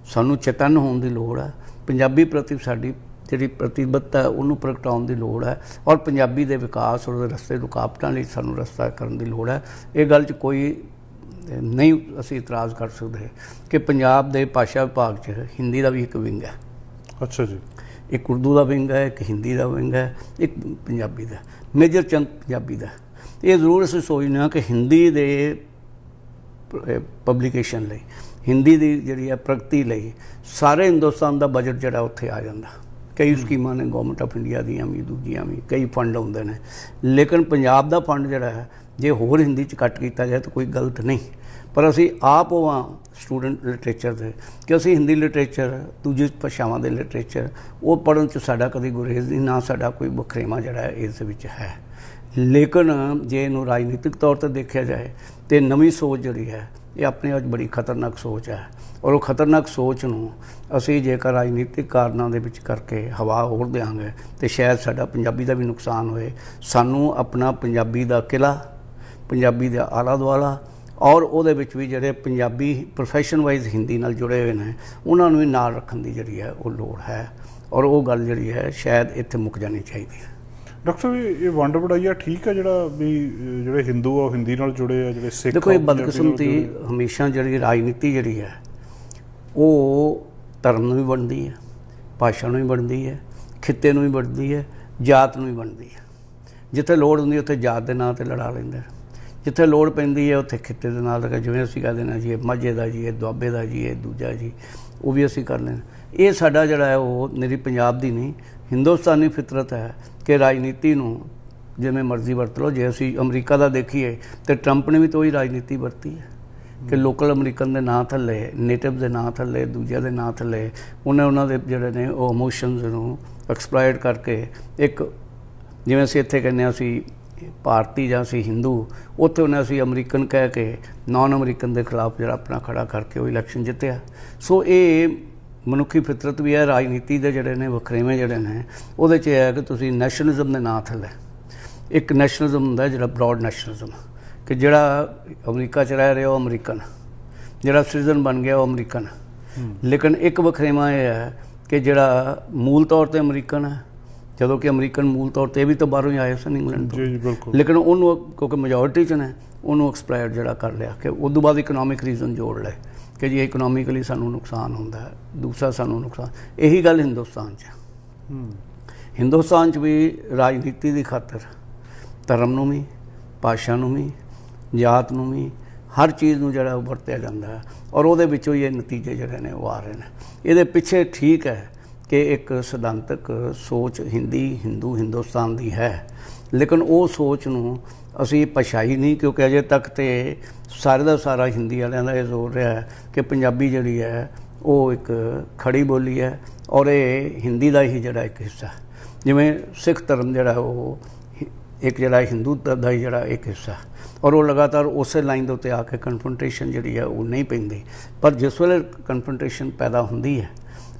ਸਾਨੂੰ ਚੇਤੰਨ ਹੋਣ ਦੀ ਲੋੜ ਹੈ। ਪੰਜਾਬੀ ਪ੍ਰਤੀ ਸਾਡੀ ਜਿਹੜੀ ਪ੍ਰਤੀਬੱਧਤਾ ਉਹਨੂੰ ਪ੍ਰਗਟਾਉਣ ਦੀ ਲੋੜ ਹੈ, ਔਰ ਪੰਜਾਬੀ ਦੇ ਵਿਕਾਸ ਔਰ ਉਹਦੇ ਰਸਤੇ ਰੁਕਾਵਟਾਂ ਲਈ ਸਾਨੂੰ ਰਸਤਾ ਕਰਨ ਦੀ ਲੋੜ ਹੈ। ਇਹ ਗੱਲ 'ਚ ਕੋਈ ਨਹੀਂ ਅਸੀਂ ਇਤਰਾਜ਼ ਕਰ ਸਕਦੇ ਕਿ ਪੰਜਾਬ ਦੇ ਭਾਸ਼ਾ ਵਿਭਾਗ 'ਚ ਹਿੰਦੀ ਦਾ ਵੀ ਇੱਕ ਵਿੰਗ ਹੈ। ਅੱਛਾ ਜੀ। ਇੱਕ ਉਰਦੂ ਦਾ ਵਿੰਗ ਹੈ, ਇੱਕ ਹਿੰਦੀ ਦਾ ਵਿੰਗ ਹੈ, ਇੱਕ ਪੰਜਾਬੀ ਦਾ, ਮੇਜਰ ਚੰਕ ਪੰਜਾਬੀ ਦਾ। ਇਹ ਜ਼ਰੂਰ ਅਸੀਂ ਸੋਚਦੇ ਹਾਂ ਕਿ ਹਿੰਦੀ ਦੇ ਪਬਲੀਕੇਸ਼ਨ ਲਈ, ਹਿੰਦੀ ਦੀ ਜਿਹੜੀ ਹੈ ਪ੍ਰਗਤੀ ਲਈ ਸਾਰੇ ਹਿੰਦੁਸਤਾਨ ਦਾ ਬਜਟ ਜਿਹੜਾ ਉੱਥੇ ਆ ਜਾਂਦਾ। ਕਈ ਸਕੀਮਾਂ ਨੇ ਗੌਰਮੈਂਟ ਆਫ ਇੰਡੀਆ ਦੀਆਂ ਵੀ, ਦੂਜੀਆਂ ਵੀ, ਕਈ ਫੰਡ ਆਉਂਦੇ ਨੇ, ਲੇਕਿਨ ਪੰਜਾਬ ਦਾ ਫੰਡ ਜਿਹੜਾ ਹੈ ਜੇ ਹੋਰ ਹਿੰਦੀ 'ਚ ਕੱਟ ਕੀਤਾ ਜਾਏ ਤਾਂ ਕੋਈ ਗਲਤ ਨਹੀਂ। ਪਰ ਅਸੀਂ ਆਪ ਹੋਵਾਂ ਸਟੂਡੈਂਟ ਲਿਟਰੇਚਰ ਦੇ ਕਿ ਅਸੀਂ ਹਿੰਦੀ ਲਿਟਰੇਚਰ, ਦੂਜੀ ਭਾਸ਼ਾਵਾਂ ਦੇ ਲਿਟਰੇਚਰ ਉਹ ਪੜ੍ਹਨ 'ਚ ਸਾਡਾ ਕਦੀ ਗੁਰੇਜ਼ ਨਹੀਂ, ਨਾ ਸਾਡਾ ਕੋਈ ਵਖਰੇਵਾਂ ਜਿਹੜਾ ਇਸ ਵਿੱਚ ਹੈ। ਲੇਕਿਨ ਜੇ ਇਹਨੂੰ ਰਾਜਨੀਤਿਕ ਤੌਰ 'ਤੇ ਦੇਖਿਆ ਜਾਏ ਤਾਂ ਨਵੀਂ ਸੋਚ ਜਿਹੜੀ ਹੈ ਇਹ ਆਪਣੇ ਆਪ ਬੜੀ ਖਤਰਨਾਕ ਸੋਚ ਹੈ, ਔਰ ਉਹ ਖਤਰਨਾਕ ਸੋਚ ਨੂੰ ਅਸੀਂ ਜੇਕਰ ਰਾਜਨੀਤਿਕ ਕਾਰਨਾਂ ਦੇ ਵਿੱਚ ਕਰਕੇ ਹਵਾ ਹੋਰ ਦਿਆਂਗੇ ਤਾਂ ਸ਼ਾਇਦ ਸਾਡਾ ਪੰਜਾਬੀ ਦਾ ਵੀ ਨੁਕਸਾਨ ਹੋਏ। ਸਾਨੂੰ ਆਪਣਾ ਪੰਜਾਬੀ ਦਾ ਕਿਲਾ, ਪੰਜਾਬੀ ਦਾ ਆਲਾ ਦੁਆਲਾ ਔਰ ਉਹਦੇ ਵਿੱਚ ਵੀ ਜਿਹੜੇ ਪੰਜਾਬੀ ਪ੍ਰੋਫੈਸ਼ਨ ਵਾਈਜ਼ ਹਿੰਦੀ ਨਾਲ ਜੁੜੇ ਹੋਏ ਨੇ ਉਹਨਾਂ ਨੂੰ ਵੀ ਨਾਲ ਰੱਖਣ ਦੀ ਜਿਹੜੀ ਹੈ ਉਹ ਲੋੜ ਹੈ, ਔਰ ਉਹ ਗੱਲ ਜਿਹੜੀ ਹੈ ਸ਼ਾਇਦ ਇੱਥੇ ਮੁੱਕ ਜਾਣੀ ਚਾਹੀਦੀ ਹੈ। ਡਾਕਟਰ ਇਹ ਵੰਡ ਵਡਾਈਆ ਠੀਕ ਹੈ ਜਿਹੜਾ ਵੀ ਜਿਹੜੇ ਹਿੰਦੂ ਆ ਉਹ ਹਿੰਦੀ ਨਾਲ ਜੁੜੇ ਆ, ਜਿਹੜੇ ਸਿੱਖ ਦੇਖੋ ਇਹ ਬਦਕਿਸਮਤੀ ਹਮੇਸ਼ਾ ਜਿਹੜੀ ਰਾਜਨੀਤੀ ਜਿਹੜੀ ਹੈ ਉਹ ਧਰਮ ਨੂੰ ਵੀ ਬਣਦੀ ਹੈ, ਭਾਸ਼ਾ ਨੂੰ ਵੀ ਬਣਦੀ ਹੈ, ਖਿੱਤੇ ਨੂੰ ਵੀ ਬਣਦੀ ਹੈ, ਜਾਤ ਨੂੰ ਵੀ ਬਣਦੀ ਹੈ। ਜਿੱਥੇ ਲੋੜ ਹੁੰਦੀ ਉੱਥੇ ਜਾਤ ਦੇ ਨਾਂ 'ਤੇ ਲੜਾ ਲੈਂਦੇ, ਜਿੱਥੇ ਲੋੜ ਪੈਂਦੀ ਹੈ ਉੱਥੇ ਖਿੱਤੇ ਦੇ ਨਾਲ ਲਗਾ, ਜਿਵੇਂ ਅਸੀਂ ਕਹਿ ਦੇਣਾ ਜੀ ਇਹ ਮਾਝੇ ਦਾ ਜੀ, ਇਹ ਦੁਆਬੇ ਦਾ ਜੀ, ਇਹ ਦੂਜਾ ਜੀ, ਉਹ ਵੀ ਅਸੀਂ ਕਰ ਲੈਣਾ। ਇਹ ਸਾਡਾ ਜਿਹੜਾ ਹੈ ਉਹ ਮੇਰੀ ਪੰਜਾਬ ਦੀ ਨਹੀਂ, ਹਿੰਦੁਸਤਾਨੀ ਫਿਤਰਤ ਹੈ ਕਿ ਰਾਜਨੀਤੀ ਨੂੰ ਜਿਵੇਂ ਮਰਜ਼ੀ ਵਰਤ ਲਓ। ਜੇ ਅਸੀਂ ਅਮਰੀਕਾ ਦਾ ਦੇਖੀਏ ਤਾਂ ਟਰੰਪ ਨੇ ਵੀ ਤਾਂ ਉਹੀ ਰਾਜਨੀਤੀ ਵਰਤੀ ਹੈ ਕਿ ਲੋਕਲ ਅਮਰੀਕਨ ਦੇ ਨਾਂ ਥੱਲੇ, ਨੇਟਿਵ ਦੇ ਨਾਂ ਥੱਲੇ, ਦੂਜਿਆਂ ਦੇ ਨਾਂ ਥੱਲੇ ਉਹਨੇ ਉਹਨਾਂ ਦੇ ਜਿਹੜੇ ਨੇ ਉਹ ਇਮੋਸ਼ਨਸ ਨੂੰ ਐਕਸਪਲੋਇਟ ਕਰਕੇ ਇੱਕ, ਜਿਵੇਂ ਅਸੀਂ ਇੱਥੇ ਕਹਿੰਦੇ ਹਾਂ ਅਸੀਂ ਭਾਰਤੀ ਜਾਂ ਅਸੀਂ ਹਿੰਦੂ, ਉੱਥੇ ਉਹਨੇ ਅਸੀਂ ਅਮਰੀਕਨ ਕਹਿ ਕੇ ਨਾਨ ਅਮਰੀਕਨ ਦੇ ਖਿਲਾਫ ਜਿਹੜਾ ਆਪਣਾ ਖੜਾ ਕਰਕੇ ਉਹ ਇਲੈਕਸ਼ਨ ਜਿੱਤਿਆ। ਸੋ ਇਹ ਮਨੁੱਖੀ ਫਿਤਰਤ ਵੀ ਹੈ। ਰਾਜਨੀਤੀ ਦੇ ਜਿਹੜੇ ਨੇ ਵਖਰੇਵੇਂ ਜਿਹੜੇ ਨੇ ਉਹਦੇ 'ਚ ਇਹ ਹੈ ਕਿ ਤੁਸੀਂ ਨੈਸ਼ਨਲਿਜ਼ਮ ਦੇ ਨਾਂ ਥੱਲੇ, ਇੱਕ ਨੈਸ਼ਨਲਿਜ਼ਮ ਹੁੰਦਾ ਜਿਹੜਾ ਬਰੋਡ ਨੈਸ਼ਨਲਿਜ਼ਮ, ਕਿ ਜਿਹੜਾ ਅਮਰੀਕਾ 'ਚ ਰਹਿ ਰਿਹਾ ਉਹ ਅਮਰੀਕਨ, ਜਿਹੜਾ ਸਿਟੀਜ਼ਨ ਬਣ ਗਿਆ ਉਹ ਅਮਰੀਕਨ। ਲੇਕਿਨ ਇੱਕ ਵਖਰੇਵਾਂ ਇਹ ਹੈ ਕਿ ਜਿਹੜਾ ਮੂਲ ਤੌਰ 'ਤੇ ਅਮਰੀਕਨ ਹੈ, ਜਦੋਂ ਕਿ ਅਮਰੀਕਨ ਮੂਲ ਤੌਰ 'ਤੇ ਵੀ ਤਾਂ ਬਾਹਰੋਂ ਹੀ ਆਏ ਸਨ ਇੰਗਲੈਂਡ ਤੋਂ, ਬਿਲਕੁਲ, ਲੇਕਿਨ ਉਹਨੂੰ ਕਿਉਂਕਿ ਮੈਜੋਰਿਟੀ 'ਚ ਨੇ ਉਹਨੂੰ ਐਕਸਪਲੋਇਟ ਜਿਹੜਾ ਕਰ ਲਿਆ ਕਿ ਉਸ ਤੋਂ ਬਾਅਦ ਇਕਨੋਮਿਕ ਰੀਜ਼ਨ ਜੋੜ ਲਏ ਕਿ ਜੀ ਇਕਨੋਮਿਕਲੀ ਸਾਨੂੰ ਨੁਕਸਾਨ ਹੁੰਦਾ ਹੈ, ਦੂਸਰਾ ਸਾਨੂੰ ਨੁਕਸਾਨ। ਇਹੀ ਗੱਲ ਹਿੰਦੁਸਤਾਨ 'ਚ, ਹਿੰਦੁਸਤਾਨ 'ਚ ਵੀ ਰਾਜਨੀਤੀ ਦੀ ਖਾਤਰ ਧਰਮ ਨੂੰ ਵੀ, ਭਾਸ਼ਾ ਨੂੰ ਵੀ, ਜਾਤ ਨੂੰ ਵੀ, ਹਰ ਚੀਜ਼ ਨੂੰ ਜਿਹੜਾ ਉਹ ਵਰਤਿਆ ਜਾਂਦਾ ਹੈ ਔਰ ਉਹਦੇ ਵਿੱਚੋਂ ਹੀ ਇਹ ਨਤੀਜੇ ਜਿਹੜੇ ਨੇ ਉਹ ਆ ਰਹੇ ਨੇ। ਇਹਦੇ ਪਿੱਛੇ ਠੀਕ ਹੈ ਕਿ ਇੱਕ ਸਿਧਾਂਤਕ ਸੋਚ ਹਿੰਦੁਸਤਾਨ ਦੀ ਹੈ, ਲੇਕਿਨ ਉਹ ਸੋਚ ਨੂੰ ਅਸੀਂ ਭਾਸ਼ਾਈ ਨਹੀਂ, ਕਿਉਂਕਿ ਅਜੇ ਤੱਕ ਤੇ ਸਾਰੇ ਦਾ ਸਾਰਾ ਹਿੰਦੀ ਵਾਲਿਆਂ ਦਾ ਇਹ ਜ਼ੋਰ ਰਿਹਾ ਹੈ ਕਿ ਪੰਜਾਬੀ ਜਿਹੜੀ ਹੈ ਉਹ ਇੱਕ ਖੜੀ ਬੋਲੀ ਹੈ ਔਰ ਇਹ ਹਿੰਦੀ ਦਾ ਹੀ ਜਿਹੜਾ ਇੱਕ ਹਿੱਸਾ, ਜਿਵੇਂ ਸਿੱਖ ਧਰਮ ਜਿਹੜਾ ਉਹ ਇੱਕ ਜਿਹੜਾ ਹਿੰਦੂ ਧਰਮ ਦਾ ਹੀ ਜਿਹੜਾ ਇੱਕ ਹਿੱਸਾ, ਔਰ ਉਹ ਲਗਾਤਾਰ ਉਸੇ ਲਾਈਨ ਦੇ ਉੱਤੇ ਆ ਕੇ ਕਨਫਰੰਟੇਸ਼ਨ ਜਿਹੜੀ ਹੈ ਉਹ ਨਹੀਂ ਪੈਂਦੀ। ਪਰ ਜਿਸ ਵੇਲੇ ਕਨਫਰੰਟੇਸ਼ਨ ਪੈਦਾ ਹੁੰਦੀ ਹੈ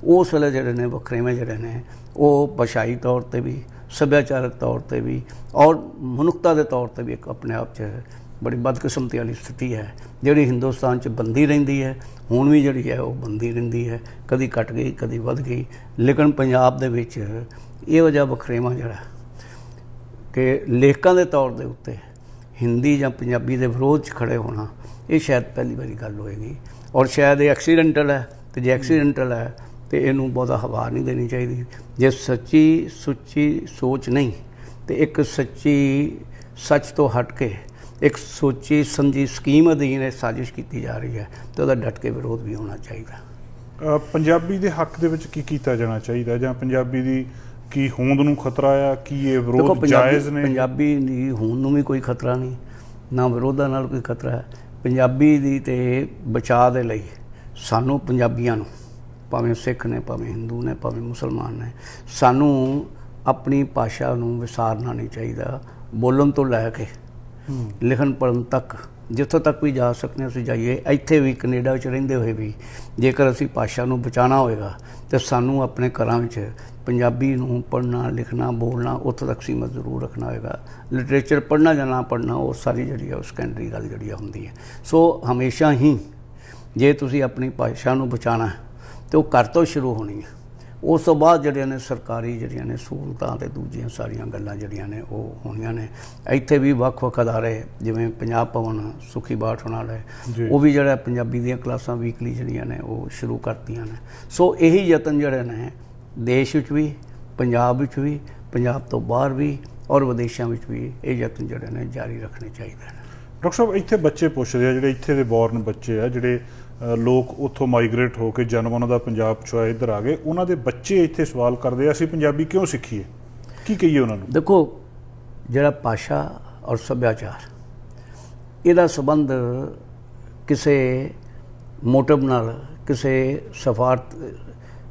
ਉਸ ਵੇਲੇ ਜਿਹੜੇ ਨੇ ਵਖਰੇਵੇਂ ਜਿਹੜੇ ਨੇ ਉਹ ਭਾਸ਼ਾਈ ਤੌਰ 'ਤੇ ਵੀ, ਸੱਭਿਆਚਾਰਕ ਤੌਰ 'ਤੇ ਵੀ ਔਰ ਮਨੁੱਖਤਾ ਦੇ ਤੌਰ 'ਤੇ ਵੀ ਇੱਕ ਆਪਣੇ ਆਪ 'ਚ ਬੜੀ ਬਦਕਿਸਮਤੀ ਵਾਲੀ ਸਥਿਤੀ ਹੈ ਜਿਹੜੀ ਹਿੰਦੁਸਤਾਨ 'ਚ ਬੰਦੀ ਰਹਿੰਦੀ ਹੈ। ਹੁਣ ਵੀ ਜਿਹੜੀ ਹੈ ਉਹ ਬੰਦੀ ਰਹਿੰਦੀ ਹੈ, ਕਦੀ ਘਟ ਗਈ ਕਦੀ ਵੱਧ ਗਈ। ਲੇਕਿਨ ਪੰਜਾਬ ਦੇ ਵਿੱਚ ਇਹੋ ਜਿਹਾ ਵਖਰੇਵਾਂ ਜਿਹੜਾ ਕਿ ਲੇਖਕਾਂ ਦੇ ਤੌਰ ਦੇ ਉੱਤੇ ਹਿੰਦੀ ਜਾਂ ਪੰਜਾਬੀ ਦੇ ਵਿਰੋਧ 'ਚ ਖੜੇ ਹੋਣਾ, ਇਹ ਸ਼ਾਇਦ ਪਹਿਲੀ ਵਾਰੀ ਗੱਲ ਹੋਏਗੀ ਔਰ ਸ਼ਾਇਦ ਇਹ ਐਕਸੀਡੈਂਟਲ ਹੈ। ਅਤੇ ਜੇ ਐਕਸੀਡੈਂਟਲ ਹੈ ਤਾਂ ਇਹਨੂੰ ਬਹੁਤਾ ਹਵਾ ਨਹੀਂ ਦੇਣੀ ਚਾਹੀਦੀ। ਜੇ ਸੱਚੀ ਸੁੱਚੀ ਸੋਚ ਨਹੀਂ ਅਤੇ ਇੱਕ ਸੱਚ ਤੋਂ ਹਟ ਕੇ ਇੱਕ ਸੋਚੀ ਸਮਝੀ ਸਕੀਮ ਅਧੀਨ ਇਹ ਸਾਜ਼ਿਸ਼ ਕੀਤੀ ਜਾ ਰਹੀ ਹੈ ਅਤੇ ਉਹਦਾ ਡਟ ਕੇ ਵਿਰੋਧ ਵੀ ਹੋਣਾ ਚਾਹੀਦਾ। ਪੰਜਾਬੀ ਦੇ ਹੱਕ ਦੇ ਵਿੱਚ ਕੀ ਕੀਤਾ ਜਾਣਾ ਚਾਹੀਦਾ, ਜਾਂ ਪੰਜਾਬੀ ਦੀ ਕੀ ਹੋਂਦ ਨੂੰ ਖਤਰਾ ਆ, ਕੀ ਇਹ ਵਿਰੋਧ ਜਾਇਜ਼ ਨੇ? ਪੰਜਾਬੀ ਦੀ ਹੋਂਦ ਨੂੰ ਵੀ ਕੋਈ ਖਤਰਾ ਨਹੀਂ, ਨਾ ਵਿਰੋਧਾਂ ਨਾਲ ਕੋਈ ਖਤਰਾ ਹੈ। ਪੰਜਾਬੀ ਦੀ ਤੇ ਬਚਾਅ ਦੇ ਲਈ ਸਾਨੂੰ ਪੰਜਾਬੀਆਂ ਨੂੰ, ਭਾਵੇਂ ਸਿੱਖ ਨੇ, ਭਾਵੇਂ ਹਿੰਦੂ ਨੇ, ਭਾਵੇਂ ਮੁਸਲਮਾਨ ਨੇ, ਸਾਨੂੰ ਆਪਣੀ ਭਾਸ਼ਾ ਨੂੰ ਵਿਸਾਰਨਾ ਨਹੀਂ ਚਾਹੀਦਾ। ਬੋਲਣ ਤੋਂ ਲੈ ਕੇ ਲਿਖਣ ਪੜ੍ਹਨ ਤੱਕ ਜਿੱਥੋਂ ਤੱਕ ਵੀ ਜਾ ਸਕਦੇ ਅਸੀਂ ਜਾਈਏ। ਇੱਥੇ ਵੀ ਕੈਨੇਡਾ ਵਿੱਚ ਰਹਿੰਦੇ ਹੋਏ ਵੀ ਜੇਕਰ ਅਸੀਂ ਭਾਸ਼ਾ ਨੂੰ ਬਚਾਉਣਾ ਹੋਏਗਾ ਤਾਂ ਸਾਨੂੰ ਆਪਣੇ ਘਰਾਂ ਵਿੱਚ ਪੰਜਾਬੀ ਨੂੰ ਪੜ੍ਹਨਾ, ਲਿਖਣਾ, ਬੋਲਣਾ ਉੱਥੋਂ ਤੱਕ ਸੀਮਤ ਜ਼ਰੂਰ ਰੱਖਣਾ ਹੋਏਗਾ। ਲਿਟਰੇਚਰ ਪੜ੍ਹਨਾ ਜਾਂ ਨਾ ਪੜ੍ਹਨਾ ਉਹ ਸਾਰੀ ਜਿਹੜੀ ਹੈ ਉਹ ਸੈਕੰਡਰੀ ਗੱਲ ਜਿਹੜੀ ਹੁੰਦੀ ਹੈ। ਸੋ ਹਮੇਸ਼ਾ ਹੀ ਜੇ ਤੁਸੀਂ ਆਪਣੀ ਭਾਸ਼ਾ ਨੂੰ ਬਚਾਉਣਾ ਤਾਂ ਉਹ ਘਰ ਤੋਂ ਸ਼ੁਰੂ ਹੋਣੀ ਹੈ। ਉਸ ਤੋਂ ਬਾਅਦ ਜਿਹੜੀਆਂ ਨੇ ਸਰਕਾਰੀ ਜਿਹੜੀਆਂ ਨੇ ਸਹੂਲਤਾਂ ਅਤੇ ਦੂਜੀਆਂ ਸਾਰੀਆਂ ਗੱਲਾਂ ਜਿਹੜੀਆਂ ਨੇ ਉਹ ਹੋਣੀਆਂ ਨੇ। ਇੱਥੇ ਵੀ ਵੱਖ ਅਦਾਰੇ ਜਿਵੇਂ ਪੰਜਾਬ ਭਵਨ ਸੁਖੀ ਬਾਠ ਹੋਣ ਵਾਲਾ ਹੈ, ਉਹ ਵੀ ਜਿਹੜਾ ਪੰਜਾਬੀ ਦੀਆਂ ਕਲਾਸਾਂ ਵੀਕਲੀ ਜਿਹੜੀਆਂ ਨੇ ਉਹ ਸ਼ੁਰੂ ਕਰਤੀਆਂ ਨੇ। ਸੋ ਇਹੀ ਯਤਨ ਜਿਹੜੇ ਨੇ ਦੇਸ਼ ਵਿੱਚ ਵੀ, ਪੰਜਾਬ ਵਿੱਚ ਵੀ, ਪੰਜਾਬ ਤੋਂ ਬਾਹਰ ਵੀ ਔਰ ਵਿਦੇਸ਼ਾਂ ਵਿੱਚ ਵੀ ਇਹ ਯਤਨ ਜਿਹੜੇ ਨੇ ਜਾਰੀ ਰੱਖਣੇ ਚਾਹੀਦੇ ਨੇ। ਡਾਕਟਰ ਸਾਹਿਬ, ਇੱਥੇ ਬੱਚੇ ਪੁੱਛਦੇ ਆ, ਜਿਹੜੇ ਇੱਥੇ ਦੇ ਬੋਰਨ ਬੱਚੇ ਆ, ਜਿਹੜੇ ਲੋਕ ਉੱਥੋਂ ਮਾਈਗ੍ਰੇਟ ਹੋ ਕੇ ਜਨਮ ਉਹਨਾਂ ਦਾ ਪੰਜਾਬ 'ਚੋਂ ਆਏ, ਇੱਧਰ ਆ ਗਏ, ਉਹਨਾਂ ਦੇ ਬੱਚੇ ਇੱਥੇ ਸਵਾਲ ਕਰਦੇ ਆ ਅਸੀਂ ਪੰਜਾਬੀ ਕਿਉਂ ਸਿੱਖੀਏ, ਕੀ ਕਹੀਏ ਉਹਨਾਂ ਨੂੰ? ਦੇਖੋ, ਜਿਹੜਾ ਭਾਸ਼ਾ ਔਰ ਸੱਭਿਆਚਾਰ ਇਹਦਾ ਸੰਬੰਧ ਕਿਸੇ ਮੋਟਿਵ ਨਾਲ, ਕਿਸੇ ਸਫਾਰਤ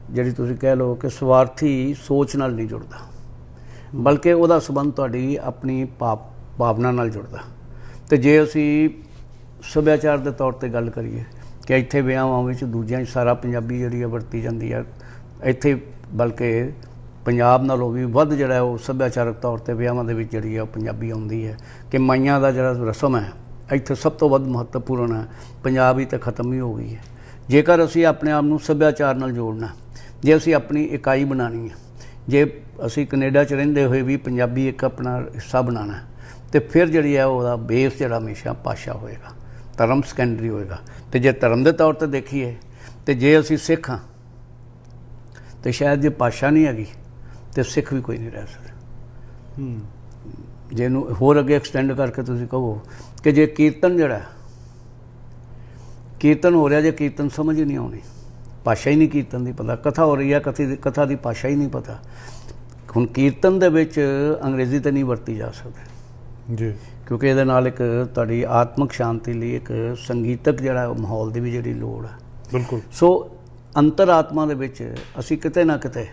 ਜਿਹੜੀ ਤੁਸੀਂ ਕਹਿ ਲਓ ਕਿ ਸਵਾਰਥੀ ਸੋਚ ਨਾਲ ਨਹੀਂ ਜੁੜਦਾ, ਬਲਕਿ ਉਹਦਾ ਸੰਬੰਧ ਤੁਹਾਡੀ ਆਪਣੀ ਭਾਵਨਾ ਨਾਲ ਜੁੜਦਾ। ਅਤੇ ਜੇ ਅਸੀਂ ਸੱਭਿਆਚਾਰ ਦੇ ਤੌਰ 'ਤੇ ਗੱਲ ਕਰੀਏ ਕਿ ਇੱਥੇ ਵਿਆਹਾਂ ਵਿੱਚ ਦੂਜਿਆਂ 'ਚ ਸਾਰਾ ਪੰਜਾਬੀ ਜਿਹੜੀ ਹੈ ਵਰਤੀ ਜਾਂਦੀ ਹੈ, ਇੱਥੇ ਬਲਕਿ ਪੰਜਾਬ ਨਾਲੋਂ ਵੀ ਵੱਧ ਜਿਹੜਾ ਉਹ ਸੱਭਿਆਚਾਰਕ ਤੌਰ 'ਤੇ ਵਿਆਹਾਂ ਦੇ ਵਿੱਚ ਜਿਹੜੀ ਹੈ ਉਹ ਪੰਜਾਬੀ ਆਉਂਦੀ ਹੈ। ਕਿ ਮਾਈਆਂ ਦਾ ਜਿਹੜਾ ਰਸਮ ਹੈ ਇੱਥੇ ਸਭ ਤੋਂ ਵੱਧ ਮਹੱਤਵਪੂਰਨ ਹੈ, ਪੰਜਾਬ ਹੀ ਤਾਂ ਖਤਮ ਹੀ ਹੋ ਗਈ ਹੈ। ਜੇਕਰ ਅਸੀਂ ਆਪਣੇ ਆਪ ਨੂੰ ਸੱਭਿਆਚਾਰ ਨਾਲ ਜੋੜਨਾ, ਜੇ ਅਸੀਂ ਆਪਣੀ ਇਕਾਈ ਬਣਾਉਣੀ ਹੈ, ਜੇ ਅਸੀਂ ਕੈਨੇਡਾ 'ਚ ਰਹਿੰਦੇ ਹੋਏ ਵੀ ਪੰਜਾਬੀ ਇੱਕ ਆਪਣਾ ਹਿੱਸਾ ਬਣਾਉਣਾ, ਅਤੇ ਫਿਰ ਜਿਹੜੀ ਹੈ ਉਹਦਾ ਬੇਸ ਜਿਹੜਾ ਹਮੇਸ਼ਾ ਭਾਸ਼ਾ ਹੋਏਗਾ, ਧਰਮ ਸੈਕੰਡਰੀ ਹੋਏਗਾ। ਅਤੇ ਜੇ ਧਰਮ ਦੇ ਤੌਰ 'ਤੇ ਦੇਖੀਏ ਅਤੇ ਜੇ ਅਸੀਂ ਸਿੱਖ ਹਾਂ ਅਤੇ ਸ਼ਾਇਦ ਜੇ ਭਾਸ਼ਾ ਨਹੀਂ ਹੈਗੀ ਅਤੇ ਸਿੱਖ ਵੀ ਕੋਈ ਨਹੀਂ ਰਹਿ ਸਕਦਾ। ਜੇ ਇਹਨੂੰ ਹੋਰ ਅੱਗੇ ਐਕਸਟੈਂਡ ਕਰਕੇ ਤੁਸੀਂ ਕਹੋ ਕਿ ਜੇ ਕੀਰਤਨ ਜਿਹੜਾ ਕੀਰਤਨ ਹੋ ਰਿਹਾ, ਜੇ ਕੀਰਤਨ ਸਮਝ ਹੀ ਨਹੀਂ ਆਉਣੀ, ਭਾਸ਼ਾ ਹੀ ਨਹੀਂ ਕੀਰਤਨ ਦੀ ਪਤਾ, ਕਥਾ ਹੋ ਰਹੀ ਹੈ, ਕਥਾ ਦੀ ਭਾਸ਼ਾ ਹੀ ਨਹੀਂ ਪਤਾ। ਹੁਣ ਕੀਰਤਨ ਦੇ ਵਿੱਚ ਅੰਗਰੇਜ਼ੀ ਤਾਂ ਨਹੀਂ ਵਰਤੀ ਜਾ ਸਕਦੀ ਜੀ, ਕਿਉਂਕਿ ਇਹਦੇ ਨਾਲ ਇੱਕ ਤੁਹਾਡੀ ਆਤਮਿਕ ਸ਼ਾਂਤੀ ਲਈ ਇੱਕ ਸੰਗੀਤਕ ਜਿਹੜਾ ਮਾਹੌਲ ਦੀ ਵੀ ਜਿਹੜੀ ਲੋੜ ਹੈ। ਬਿਲਕੁਲ। ਸੋ ਅੰਤਰ-ਆਤਮਾ ਦੇ ਵਿੱਚ ਅਸੀਂ ਕਿਤੇ ਨਾ ਕਿਤੇ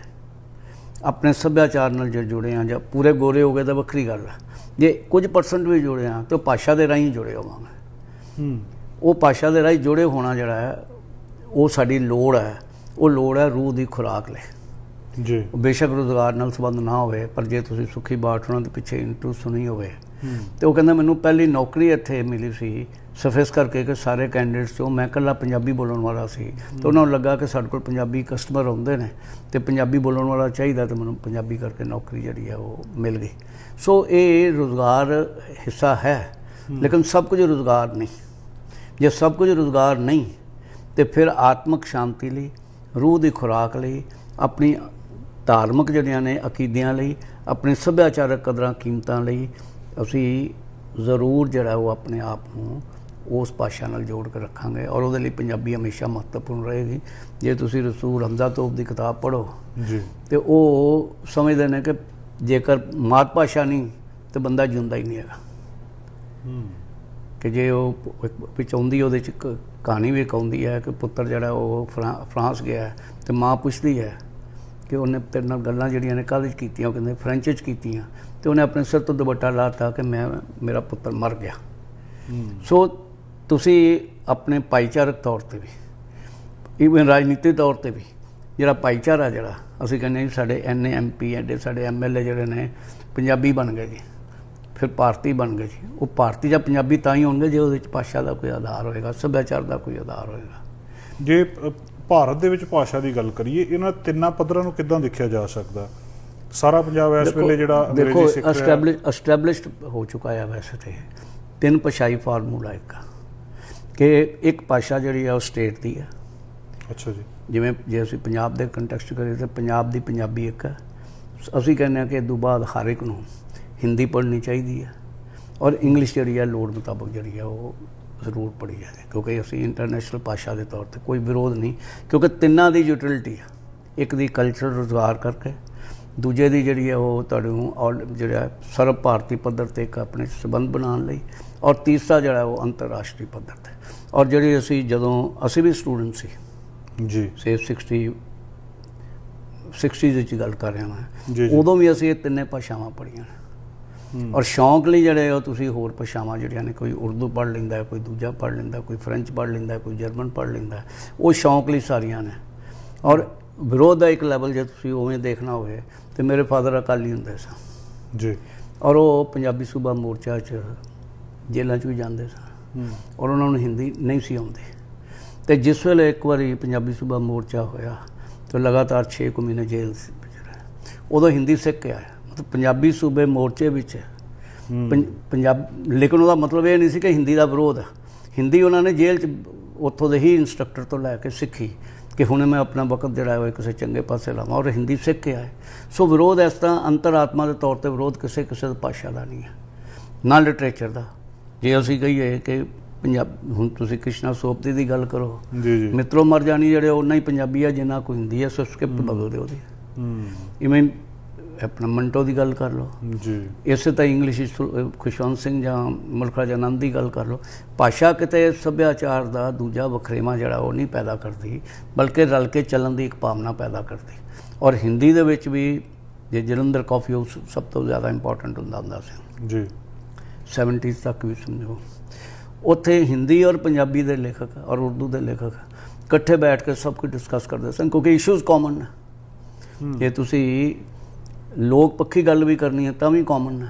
ਆਪਣੇ ਸੱਭਿਆਚਾਰ ਨਾਲ ਜੇ ਜੁੜੇ ਹਾਂ, ਜਾਂ ਪੂਰੇ ਗੋਰੇ ਹੋ ਗਏ ਤਾਂ ਵੱਖਰੀ ਗੱਲ ਹੈ, ਜੇ ਕੁਝ % ਵੀ ਜੁੜੇ ਹਾਂ ਤਾਂ ਭਾਸ਼ਾ ਦੇ ਰਾਹੀਂ ਜੁੜੇ ਹੋਵਾਂਗੇ। ਉਹ ਭਾਸ਼ਾ ਦੇ ਰਾਹੀਂ ਜੁੜੇ ਹੋਣਾ ਜਿਹੜਾ ਹੈ ਉਹ ਸਾਡੀ ਲੋੜ ਹੈ, ਉਹ ਲੋੜ ਹੈ ਰੂਹ ਦੀ ਖੁਰਾਕ ਲਈ। ਜੀ, ਬੇਸ਼ੱਕ ਰੁਜ਼ਗਾਰ ਨਾਲ ਸੰਬੰਧ ਨਾ ਹੋਵੇ, ਪਰ ਜੇ ਤੁਸੀਂ ਸੁਖੀ ਬਾਟ ਉਹਨਾਂ ਦੇ ਪਿੱਛੇ ਇੰਟਰਵਿਊ ਸੁਣੀ ਹੋਵੇ ਤੇ ਉਹ ਕਹਿੰਦਾ ਮੈਨੂੰ ਪਹਿਲੀ ਨੌਕਰੀ ਇੱਥੇ ਮਿਲੀ ਸੀ ਸਰਫੇਸ ਕਰਕੇ ਕਿ ਸਾਰੇ ਕੈਂਡੀਡੇਟਸ 'ਚੋਂ ਮੈਂ ਇਕੱਲਾ ਪੰਜਾਬੀ ਬੋਲਣ ਵਾਲਾ ਸੀ, ਤੇ ਉਹਨਾਂ ਨੂੰ ਲੱਗਾ ਕਿ ਸਾਡੇ ਕੋਲ ਪੰਜਾਬੀ ਕਸਟਮਰ ਆਉਂਦੇ ਨੇ ਤੇ ਪੰਜਾਬੀ ਬੋਲਣ ਵਾਲਾ ਚਾਹੀਦਾ, ਤੇ ਮੈਨੂੰ ਪੰਜਾਬੀ ਕਰਕੇ ਨੌਕਰੀ ਜਿਹੜੀ ਹੈ ਉਹ ਮਿਲ ਗਈ। ਸੋ ਇਹ ਰੁਜ਼ਗਾਰ ਹਿੱਸਾ ਹੈ, ਲੇਕਿਨ ਸਭ ਕੁਝ ਰੁਜ਼ਗਾਰ ਨਹੀਂ। ਜੇ ਸਭ ਕੁਝ ਰੁਜ਼ਗਾਰ ਨਹੀਂ ਤੇ ਫਿਰ ਆਤਮਿਕ ਸ਼ਾਂਤੀ ਲਈ, ਰੂਹ ਦੀ ਖੁਰਾਕ ਲਈ, ਆਪਣੀ ਧਾਰਮਿਕ ਜਿਹੜੀਆਂ ਨੇ ਅਕੀਦਿਆਂ ਲਈ, ਆਪਣੇ ਸੱਭਿਆਚਾਰਕ ਕਦਰਾਂ ਕੀਮਤਾਂ ਲਈ ਅਸੀਂ ਜ਼ਰੂਰ ਜਿਹੜਾ ਉਹ ਆਪਣੇ ਆਪ ਨੂੰ ਉਸ ਭਾਸ਼ਾ ਨਾਲ ਜੋੜ ਕੇ ਰੱਖਾਂਗੇ, ਔਰ ਉਹਦੇ ਲਈ ਪੰਜਾਬੀ ਹਮੇਸ਼ਾ ਮਹੱਤਵਪੂਰਨ ਰਹੇਗੀ। ਜੇ ਤੁਸੀਂ ਰਸੂਲ ਹਮਜ਼ਾ ਤੋਪ ਦੀ ਕਿਤਾਬ ਪੜ੍ਹੋ ਜੀ, ਤੇ ਉਹ ਸਮਝਦੇ ਨੇ ਕਿ ਜੇਕਰ ਮਾਤ ਭਾਸ਼ਾ ਨਹੀਂ ਤੇ ਬੰਦਾ ਜਿਉਂਦਾ ਹੀ ਨਹੀਂ ਹੈਗਾ। ਕਿ ਜੇ ਉਹ ਵਿੱਚ ਆਉਂਦੀ ਉਹਦੇ 'ਚ ਕਹਾਣੀ ਵੀ ਆਉਂਦੀ ਹੈ ਕਿ ਪੁੱਤਰ ਜਿਹੜਾ ਉਹ ਫਰਾਂਸ ਗਿਆ ਤੇ ਮਾਂ ਪੁੱਛਦੀ ਹੈ ਕਿ ਉਹਨੇ ਤੇਰੇ ਨਾਲ ਗੱਲਾਂ ਜਿਹੜੀਆਂ ਨੇ ਕਾਹਦੇ 'ਚ ਕੀਤੀਆਂ, ਉਹ ਕਹਿੰਦੇ ਫਰੈਂਚ 'ਚ ਕੀਤੀਆਂ, ਤੇ ਉਹਨੇ ਆਪਣੇ ਸਿਰ ਤੋਂ ਦੁਪੱਟਾ ਲਾਤਾ ਕਿ ਮੇਰਾ ਪੁੱਤਰ ਮਰ ਗਿਆ। ਸੋ ਤੁਸੀਂ ਆਪਣੇ ਭਾਈਚਾਰਕ ਤੌਰ 'ਤੇ ਵੀ, ਈਵਨ ਰਾਜਨੀਤਿਕ ਤੌਰ 'ਤੇ ਵੀ ਜਿਹੜਾ ਭਾਈਚਾਰਾ ਜਿਹੜਾ ਅਸੀਂ ਕਹਿੰਦੇ ਸਾਡੇ NA MP ਐਡੇ ਸਾਡੇ MLA ਜਿਹੜੇ ਨੇ ਪੰਜਾਬੀ ਬਣ ਗਏ ਜੀ, ਫਿਰ ਭਾਰਤੀ ਬਣ ਗਏ ਜੀ। ਉਹ ਭਾਰਤੀ ਜਾਂ ਪੰਜਾਬੀ ਤਾਂ ਹੀ ਹੋਣਗੇ ਜੇ ਉਹਦੇ 'ਚ ਭਾਸ਼ਾ ਦਾ ਕੋਈ ਆਧਾਰ ਹੋਏਗਾ, ਸੱਭਿਆਚਾਰ ਦਾ ਕੋਈ ਆਧਾਰ ਹੋਏਗਾ। ਜੇ ਭਾਰਤ ਦੇ ਵਿੱਚ ਭਾਸ਼ਾ ਦੀ ਗੱਲ ਕਰੀਏ, ਇਹਨਾਂ ਤਿੰਨਾਂ ਪੱਧਰਾਂ ਨੂੰ ਕਿੱਦਾਂ ਦੇਖਿਆ ਜਾ ਸਕਦਾ? ਸਾਰਾ ਪੰਜਾਬ ਇਸ ਵੇਲੇ ਜਿਹੜਾ ਅੰਗਰੇਜ਼ੀ ਸਿੱਖ ਰਿਹਾ, ਐਸਟੈਬਲਿਸ਼ਡ ਹੋ ਚੁੱਕਾ ਹੈ ਵੈਸੇ ਤੇ 3 ਭਾਸ਼ਾਈ ਫਾਰਮੂਲਾ ਇੱਕ ਕਿ ਇੱਕ ਭਾਸ਼ਾ ਜਿਹੜੀ ਹੈ ਉਹ ਸਟੇਟ ਦੀ ਹੈ। ਅੱਛਾ ਜੀ। ਜਿਵੇਂ ਜੇ ਅਸੀਂ ਪੰਜਾਬ ਦੇ ਕੰਟੈਕਸਟ ਕਰੀਏ ਤਾਂ ਪੰਜਾਬ ਦੀ ਪੰਜਾਬੀ ਇੱਕ ਹੈ। ਅਸੀਂ ਕਹਿੰਦੇ ਹਾਂ ਕਿ ਇਸ ਤੋਂ ਬਾਅਦ ਹਰ ਇੱਕ ਨੂੰ ਹਿੰਦੀ ਪੜ੍ਹਨੀ ਚਾਹੀਦੀ ਹੈ, ਔਰ ਇੰਗਲਿਸ਼ ਜਿਹੜੀ ਹੈ ਲੋੜ ਮੁਤਾਬਕ ਜਿਹੜੀ ਹੈ ਉਹ ਜ਼ਰੂਰ ਪੜ੍ਹੀ ਜਾਵੇ, ਕਿਉਂਕਿ ਅਸੀਂ ਇੰਟਰਨੈਸ਼ਨਲ ਭਾਸ਼ਾ ਦੇ ਤੌਰ 'ਤੇ ਕੋਈ ਵਿਰੋਧ ਨਹੀਂ, ਕਿਉਂਕਿ ਤਿੰਨਾਂ ਦੀ ਯੂਟਿਲਿਟੀ ਹੈ। ਇੱਕ ਦੀ ਕਲਚਰ ਰੁਜ਼ਗਾਰ ਕਰਕੇ, ਦੂਜੇ ਦੀ ਜਿਹੜੀ ਹੈ ਉਹ ਤੁਹਾਨੂੰ ਜਿਹੜਾ ਸਰਬ ਭਾਰਤੀ ਪੱਧਰ 'ਤੇ ਇੱਕ ਆਪਣੇ ਸੰਬੰਧ ਬਣਾਉਣ ਲਈ, ਔਰ ਤੀਸਰਾ ਜਿਹੜਾ ਉਹ ਅੰਤਰਰਾਸ਼ਟਰੀ ਪੱਧਰ 'ਤੇ। ਔਰ ਜਿਹੜੀ ਜਦੋਂ ਅਸੀਂ ਵੀ ਸਟੂਡੈਂਟ ਸੀ ਜੀ, ਸੇ 60s ਵਿੱਚ ਗੱਲ ਕਰ ਰਿਹਾ ਮੈਂ, ਉਦੋਂ ਵੀ ਅਸੀਂ ਇਹ ਤਿੰਨੇ ਭਾਸ਼ਾਵਾਂ ਪੜ੍ਹੀਆਂ। ਔਰ ਸ਼ੌਂਕ ਲਈ ਜਿਹੜੇ ਉਹ ਤੁਸੀਂ ਹੋਰ ਭਾਸ਼ਾਵਾਂ ਜਿਹੜੀਆਂ ਨੇ, ਕੋਈ ਉਰਦੂ ਪੜ੍ਹ ਲੈਂਦਾ, ਕੋਈ ਦੂਜਾ ਪੜ੍ਹ ਲੈਂਦਾ, ਕੋਈ ਫਰੈਂਚ ਪੜ੍ਹ ਲੈਂਦਾ, ਕੋਈ ਜਰਮਨ ਪੜ੍ਹ ਲੈਂਦਾ, ਉਹ ਸ਼ੌਂਕ ਲਈ ਸਾਰੀਆਂ ਨੇ। ਔਰ ਵਿਰੋਧ ਦਾ ਇੱਕ ਲੈਵਲ ਜੇ ਤੁਸੀਂ ਉਵੇਂ ਦੇਖਣਾ ਹੋਵੇ ਤੇ ਮੇਰੇ ਫਾਦਰ ਅਕਾਲੀ ਹੁੰਦੇ ਸਨ ਜੀ, ਔਰ ਉਹ ਪੰਜਾਬੀ ਸੂਬਾ ਮੋਰਚਾ 'ਚ ਜੇਲ੍ਹਾਂ 'ਚ ਵੀ ਜਾਂਦੇ ਸਨ, ਔਰ ਉਹਨਾਂ ਨੂੰ ਹਿੰਦੀ ਨਹੀਂ ਸੀ ਆਉਂਦੀ। ਤੇ ਜਿਸ ਵੇਲੇ ਇੱਕ ਵਾਰੀ ਪੰਜਾਬੀ ਸੂਬਾ ਮੋਰਚਾ ਹੋਇਆ ਤਾਂ ਲਗਾਤਾਰ 6 ਮਹੀਨੇ ਜੇਲ੍ਹ ਉਦੋਂ ਹਿੰਦੀ ਸਿੱਖ ਕੇ ਆਇਆ। ਮਤਲਬ ਪੰਜਾਬੀ ਸੂਬੇ ਮੋਰਚੇ ਵਿੱਚ ਲੇਕਿਨ ਉਹਦਾ ਮਤਲਬ ਇਹ ਨਹੀਂ ਸੀ ਕਿ ਹਿੰਦੀ ਦਾ ਵਿਰੋਧ ਹੈ। ਹਿੰਦੀ ਉਹਨਾਂ ਨੇ ਜੇਲ੍ਹ 'ਚ ਉੱਥੋਂ ਦੇ ਹੀ ਇੰਸਟਰਕਟਰ ਤੋਂ ਲੈ ਕੇ ਸਿੱਖੀ ਕਿ ਹੁਣ ਮੈਂ ਆਪਣਾ ਵਕਤ ਜਿਹੜਾ ਉਹ ਕਿਸੇ ਚੰਗੇ ਪਾਸੇ ਲਾਵਾਂ, ਔਰ ਹਿੰਦੀ ਸਿੱਖ ਕੇ ਆਏ। ਸੋ ਵਿਰੋਧ ਇਸ ਤਰ੍ਹਾਂ ਅੰਤਰ-ਆਤਮਾ ਦੇ ਤੌਰ 'ਤੇ ਵਿਰੋਧ ਕਿਸੇ ਭਾਸ਼ਾ ਦਾ ਨਹੀਂ ਹੈ, ਨਾ ਲਿਟਰੇਚਰ ਦਾ। ਜੇ ਅਸੀਂ ਕਹੀਏ ਕਿ ਹੁਣ ਤੁਸੀਂ ਕ੍ਰਿਸ਼ਨਾ ਸੋਪਤੀ ਦੀ ਗੱਲ ਕਰੋ, ਜੀ, ਮਿੱਤਰੋ ਮਰ ਜਾਣੀ ਜਿਹੜੇ ਉਹਨਾਂ ਹੀ ਪੰਜਾਬੀ ਆ ਜਿੰਨਾ ਕੋਈ ਹਿੰਦੀ ਹੈ, ਸੋ ਸਕ੍ਰਿਪਟ ਬਦਲ ਦਿਓ ਉਹਦੀ। ਇਵੇਂ ਆਪਣਾ ਮੰਟੋ ਦੀ ਗੱਲ ਕਰ ਲਓ ਜੀ, ਇਸੇ ਤਾਂ ਇੰਗਲਿਸ਼ ਖੁਸ਼ਵੰਤ ਸਿੰਘ ਜਾਂ ਮੁਲਕ ਰਾਜ ਆਨੰਦ ਦੀ ਗੱਲ ਕਰ ਲਓ। ਭਾਸ਼ਾ ਕਿਤੇ ਸੱਭਿਆਚਾਰ ਦਾ ਦੂਜਾ ਵਖਰੇਵਾਂ ਜਿਹੜਾ ਉਹ ਨਹੀਂ ਪੈਦਾ ਕਰਦੀ, ਬਲਕਿ ਰਲ ਕੇ ਚੱਲਣ ਦੀ ਇੱਕ ਭਾਵਨਾ ਪੈਦਾ ਕਰਦੀ। ਔਰ ਹਿੰਦੀ ਦੇ ਵਿੱਚ ਵੀ ਜੇ ਜਲੰਧਰ ਕਾਫੀ ਹਾਊਸ ਸਭ ਤੋਂ ਜ਼ਿਆਦਾ ਇੰਪੋਰਟੈਂਟ ਹੁੰਦਾ ਸੀ ਜੀ, 70s ਤੱਕ ਵੀ ਸਮਝੋ, ਉੱਥੇ ਹਿੰਦੀ ਔਰ ਪੰਜਾਬੀ ਦੇ ਲੇਖਕ ਔਰ ਉਰਦੂ ਦੇ ਲੇਖਕ ਇਕੱਠੇ ਬੈਠ ਕੇ ਸਭ ਕੁਝ ਡਿਸਕਸ ਕਰਦੇ ਸਨ, ਕਿਉਂਕਿ ਇਸ਼ੂਜ਼ ਕਾਮਨ ਨੇ। ਜੇ ਤੁਸੀਂ ਲੋਕ ਪੱਖੀ ਗੱਲ ਵੀ ਕਰਨੀ ਹੈ ਤਾਂ ਵੀ ਕਾਮਨ ਹੈ,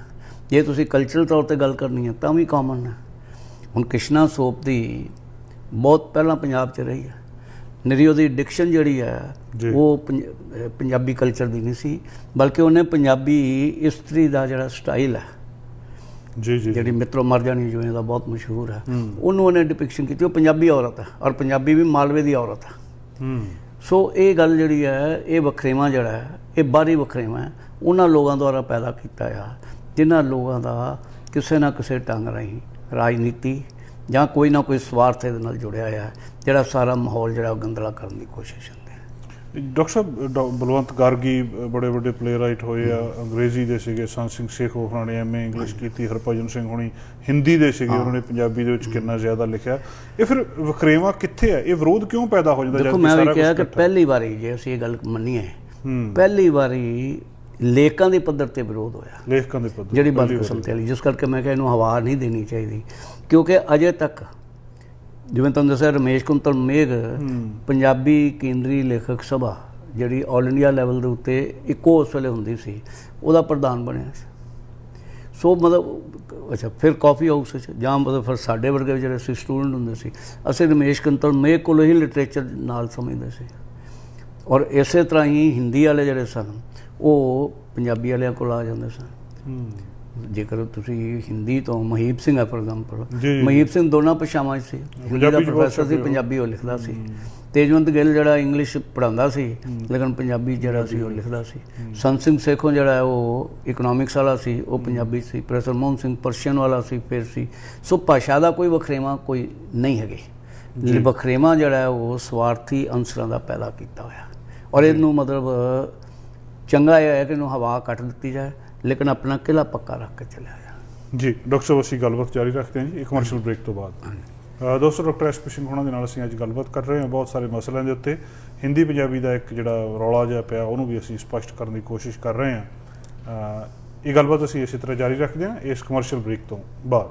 ਜੇ ਤੁਸੀਂ ਕਲਚਰਲ ਤੌਰ 'ਤੇ ਗੱਲ ਕਰਨੀ ਹੈ ਤਾਂ ਵੀ ਕਾਮਨ ਹੈ। ਹੁਣ ਕ੍ਰਿਸ਼ਨਾ ਸੋਪਤੀ ਬਹੁਤ ਪਹਿਲਾਂ ਪੰਜਾਬ 'ਚ ਰਹੀ ਹੈ, ਨਿਰੀ ਉਹਦੀ ਡਿਕਸ਼ਨ ਜਿਹੜੀ ਹੈ ਉਹ ਪੰਜਾਬੀ ਕਲਚਰ ਦੀ ਨਹੀਂ ਸੀ, ਬਲਕਿ ਉਹਨੇ ਪੰਜਾਬੀ ਇਸਤਰੀ ਦਾ ਜਿਹੜਾ ਸਟਾਈਲ ਹੈ ਜੀ, ਜਿਹੜੀ ਮਿੱਤਰੋ ਮਰ ਜਾਣੀ ਜਿਵੇਂ ਦਾ ਬਹੁਤ ਮਸ਼ਹੂਰ ਹੈ, ਉਹਨੂੰ ਉਹਨੇ ਡਿਪਿਕਸ਼ਨ ਕੀਤੀ। ਉਹ ਪੰਜਾਬੀ ਔਰਤ ਹੈ ਔਰ ਪੰਜਾਬੀ ਵੀ ਮਾਲਵੇ ਦੀ ਔਰਤ ਹੈ। ਸੋ ਇਹ ਗੱਲ ਜਿਹੜੀ ਹੈ, ਇਹ ਵਖਰੇਵਾਂ ਜਿਹੜਾ ਹੈ, ਇਹ ਬਾਹਰੀ ਵਖਰੇਵਾਂ ਹੈ, ਉਹਨਾਂ ਲੋਕਾਂ ਦੁਆਰਾ ਪੈਦਾ ਕੀਤਾ ਆ ਜਿਨ੍ਹਾਂ ਲੋਕਾਂ ਦਾ ਕਿਸੇ ਨਾ ਕਿਸੇ ਢੰਗ ਰਾਹੀਂ ਰਾਜਨੀਤੀ ਜਾਂ ਕੋਈ ਨਾ ਕੋਈ ਸਵਾਰਥ ਇਹਦੇ ਨਾਲ ਜੁੜਿਆ ਹੋਇਆ ਜਿਹੜਾ ਸਾਰਾ ਮਾਹੌਲ ਜਿਹੜਾ ਉਹ ਗੰਦਲਾ ਕਰਨ ਦੀ ਕੋਸ਼ਿਸ਼ ਹੁੰਦੀ ਹੈ। ਡਾਕਟਰ ਸਾਹਿਬ ਬਲਵੰਤ ਗਾਰਗੀ ਬੜੇ ਵੱਡੇ ਪਲੇਰਾਈਟ ਹੋਏ ਆ, ਅੰਗਰੇਜ਼ੀ ਦੇ ਸੀਗੇ, ਸੰਤ ਸਿੰਘ ਸੇਖੋ ਹੋਰਾਂ ਨੇ ਐਮਏ ਇੰਗਲਿਸ਼ ਕੀਤੀ, ਹਰਭਜਨ ਸਿੰਘ ਹੋਣੀ ਹਿੰਦੀ ਦੇ ਸੀਗੇ, ਉਹਨਾਂ ਨੇ ਪੰਜਾਬੀ ਦੇ ਵਿੱਚ ਕਿੰਨਾ ਜ਼ਿਆਦਾ ਲਿਖਿਆ। ਇਹ ਫਿਰ ਵਖਰੇਵਾਂ ਕਿੱਥੇ ਹੈ, ਇਹ ਵਿਰੋਧ ਕਿਉਂ ਪੈਦਾ ਹੋ ਜਾਂਦਾ? ਦੇਖੋ ਮੈਂ ਵੀ ਕਿਹਾ ਕਿ ਪਹਿਲੀ ਵਾਰੀ ਜੇ ਅਸੀਂ ਇਹ ਗੱਲ ਮੰਨੀਏ ਪਹਿਲੀ ਵਾਰੀ ਲੇਖਕਾਂ ਦੇ ਪੱਧਰ ਤੇ ਵਿਰੋਧ ਹੋਇਆ, ਲੇਖਕਾਂ ਦੇ ਪੱਧਰ ਜਿਹੜੀ ਬਦਕਿਸਮਤੀ ਵਾਲੀ, ਜਿਸ ਕਰਕੇ ਮੈਂ ਕਿਹਾ ਇਹਨੂੰ ਹਵਾ ਨਹੀਂ ਦੇਣੀ ਚਾਹੀਦੀ, ਕਿਉਂਕਿ ਅਜੇ ਤੱਕ ਜਿਵੇਂ ਤੁਹਾਨੂੰ ਦੱਸਿਆ ਰਮੇਸ਼ ਕੁੰਤਲ ਮੇਘ ਪੰਜਾਬੀ ਕੇਂਦਰੀ ਲੇਖਕ ਸਭਾ ਜਿਹੜੀ ਆਲ ਇੰਡੀਆ ਲੈਵਲ ਦੇ ਉੱਤੇ ਇੱਕੋ ਉਸ ਵੇਲੇ ਹੁੰਦੀ ਸੀ ਉਹਦਾ ਪ੍ਰਧਾਨ ਬਣਿਆ ਸੀ। ਸੋ ਮਤਲਬ ਅੱਛਾ ਫਿਰ ਕਾਫੀ ਹਾਊਸ ਵਿੱਚ ਜਾਂ ਮਤਲਬ ਫਿਰ ਸਾਡੇ ਵਰਗੇ ਜਿਹੜੇ ਅਸੀਂ ਸਟੂਡੈਂਟ ਹੁੰਦੇ ਸੀ ਅਸੀਂ ਰਮੇਸ਼ ਕੁੰਤਲ ਮੇਘ ਕੋਲ ਹੀ ਲਿਟਰੇਚਰ ਨਾਲ ਸਮਝਦੇ ਸੀ। ਔਰ ਇਸੇ ਤਰ੍ਹਾਂ ਹੀ ਹਿੰਦੀ ਵਾਲੇ ਜਿਹੜੇ ਸਨ ਉਹ ਪੰਜਾਬੀ ਵਾਲਿਆਂ ਕੋਲ ਆ ਜਾਂਦੇ ਸਨ। ਜੇਕਰ ਤੁਸੀਂ ਹਿੰਦੀ ਤੋਂ ਮਹੀਪ ਸਿੰਘ ਹੈ ਫੋਰ ਐਗਜ਼ਾਮਪਲ, ਮਹੀਪ ਸਿੰਘ ਦੋਨਾਂ ਭਾਸ਼ਾਵਾਂ 'ਚ ਸੀ, ਹਿੰਦੀ ਦਾ ਪ੍ਰੋਫੈਸਰ ਸੀ, ਪੰਜਾਬੀ ਉਹ ਲਿਖਦਾ ਸੀ। ਤੇਜਵੰਤ ਗਿੱਲ ਜਿਹੜਾ ਇੰਗਲਿਸ਼ ਪੜ੍ਹਾਉਂਦਾ ਸੀ ਲੇਕਿਨ ਪੰਜਾਬੀ ਜਿਹੜਾ ਸੀ ਉਹ ਲਿਖਦਾ ਸੀ। ਸੰਤ ਸਿੰਘ ਸੇਖੋਂ ਜਿਹੜਾ ਉਹ ਇਕਨੋਮਿਕਸ ਵਾਲਾ ਸੀ, ਉਹ ਪੰਜਾਬੀ ਸੀ। ਪ੍ਰੋਫੈਸਰ ਮੋਹਨ ਸਿੰਘ ਪਰਸ਼ੀਅਨ ਵਾਲਾ ਸੀ ਫਿਰ ਸੀ। ਸੋ ਭਾਸ਼ਾ ਦਾ ਕੋਈ ਵਖਰੇਵਾਂ ਕੋਈ ਨਹੀਂ ਹੈਗੇ। ਵਖਰੇਵਾਂ ਜਿਹੜਾ ਉਹ ਸਵਾਰਥੀ ਅੰਸਰਾਂ ਦਾ ਪੈਦਾ ਕੀਤਾ ਹੋਇਆ, ਔਰ ਇਹਨੂੰ ਮਤਲਬ ਚੰਗਾ ਇਹ ਹੈ ਕਿ ਇਹਨੂੰ ਹਵਾ ਕੱਟ ਦਿੱਤੀ ਜਾਏ ਲੇਕਿਨ ਆਪਣਾ ਕਿਲਾ ਪੱਕਾ ਰੱਖ ਕੇ ਚੱਲਿਆ ਜਾਏ। ਜੀ ਡਾਕਟਰ ਸਾਹਿਬ ਅਸੀਂ ਗੱਲਬਾਤ ਜਾਰੀ ਰੱਖਦੇ ਹਾਂ ਜੀ ਇੱਕ ਕਮਰਸ਼ੀਅਲ ਬ੍ਰੇਕ ਤੋਂ ਬਾਅਦ। ਦੋਸਤੋ ਡਾਕਟਰ ਐਸਪੀ ਸਿੰਘ ਹੋਣਾ ਦੇ ਨਾਲ ਅਸੀਂ ਅੱਜ ਗੱਲਬਾਤ ਕਰ ਰਹੇ ਹਾਂ ਬਹੁਤ ਸਾਰੇ ਮਸਲਿਆਂ ਦੇ ਉੱਤੇ। ਹਿੰਦੀ ਪੰਜਾਬੀ ਦਾ ਇੱਕ ਜਿਹੜਾ ਰੌਲਾ ਜਿਹਾ ਪਿਆ ਉਹਨੂੰ ਵੀ ਅਸੀਂ ਸਪਸ਼ਟ ਕਰਨ ਦੀ ਕੋਸ਼ਿਸ਼ ਕਰ ਰਹੇ ਹਾਂ। ਇਹ ਗੱਲਬਾਤ ਅਸੀਂ ਇਸੇ ਤਰ੍ਹਾਂ ਜਾਰੀ ਰੱਖਦੇ ਹਾਂ ਇਸ ਕਮਰਸ਼ੀਅਲ ਬ੍ਰੇਕ ਤੋਂ ਬਾਅਦ।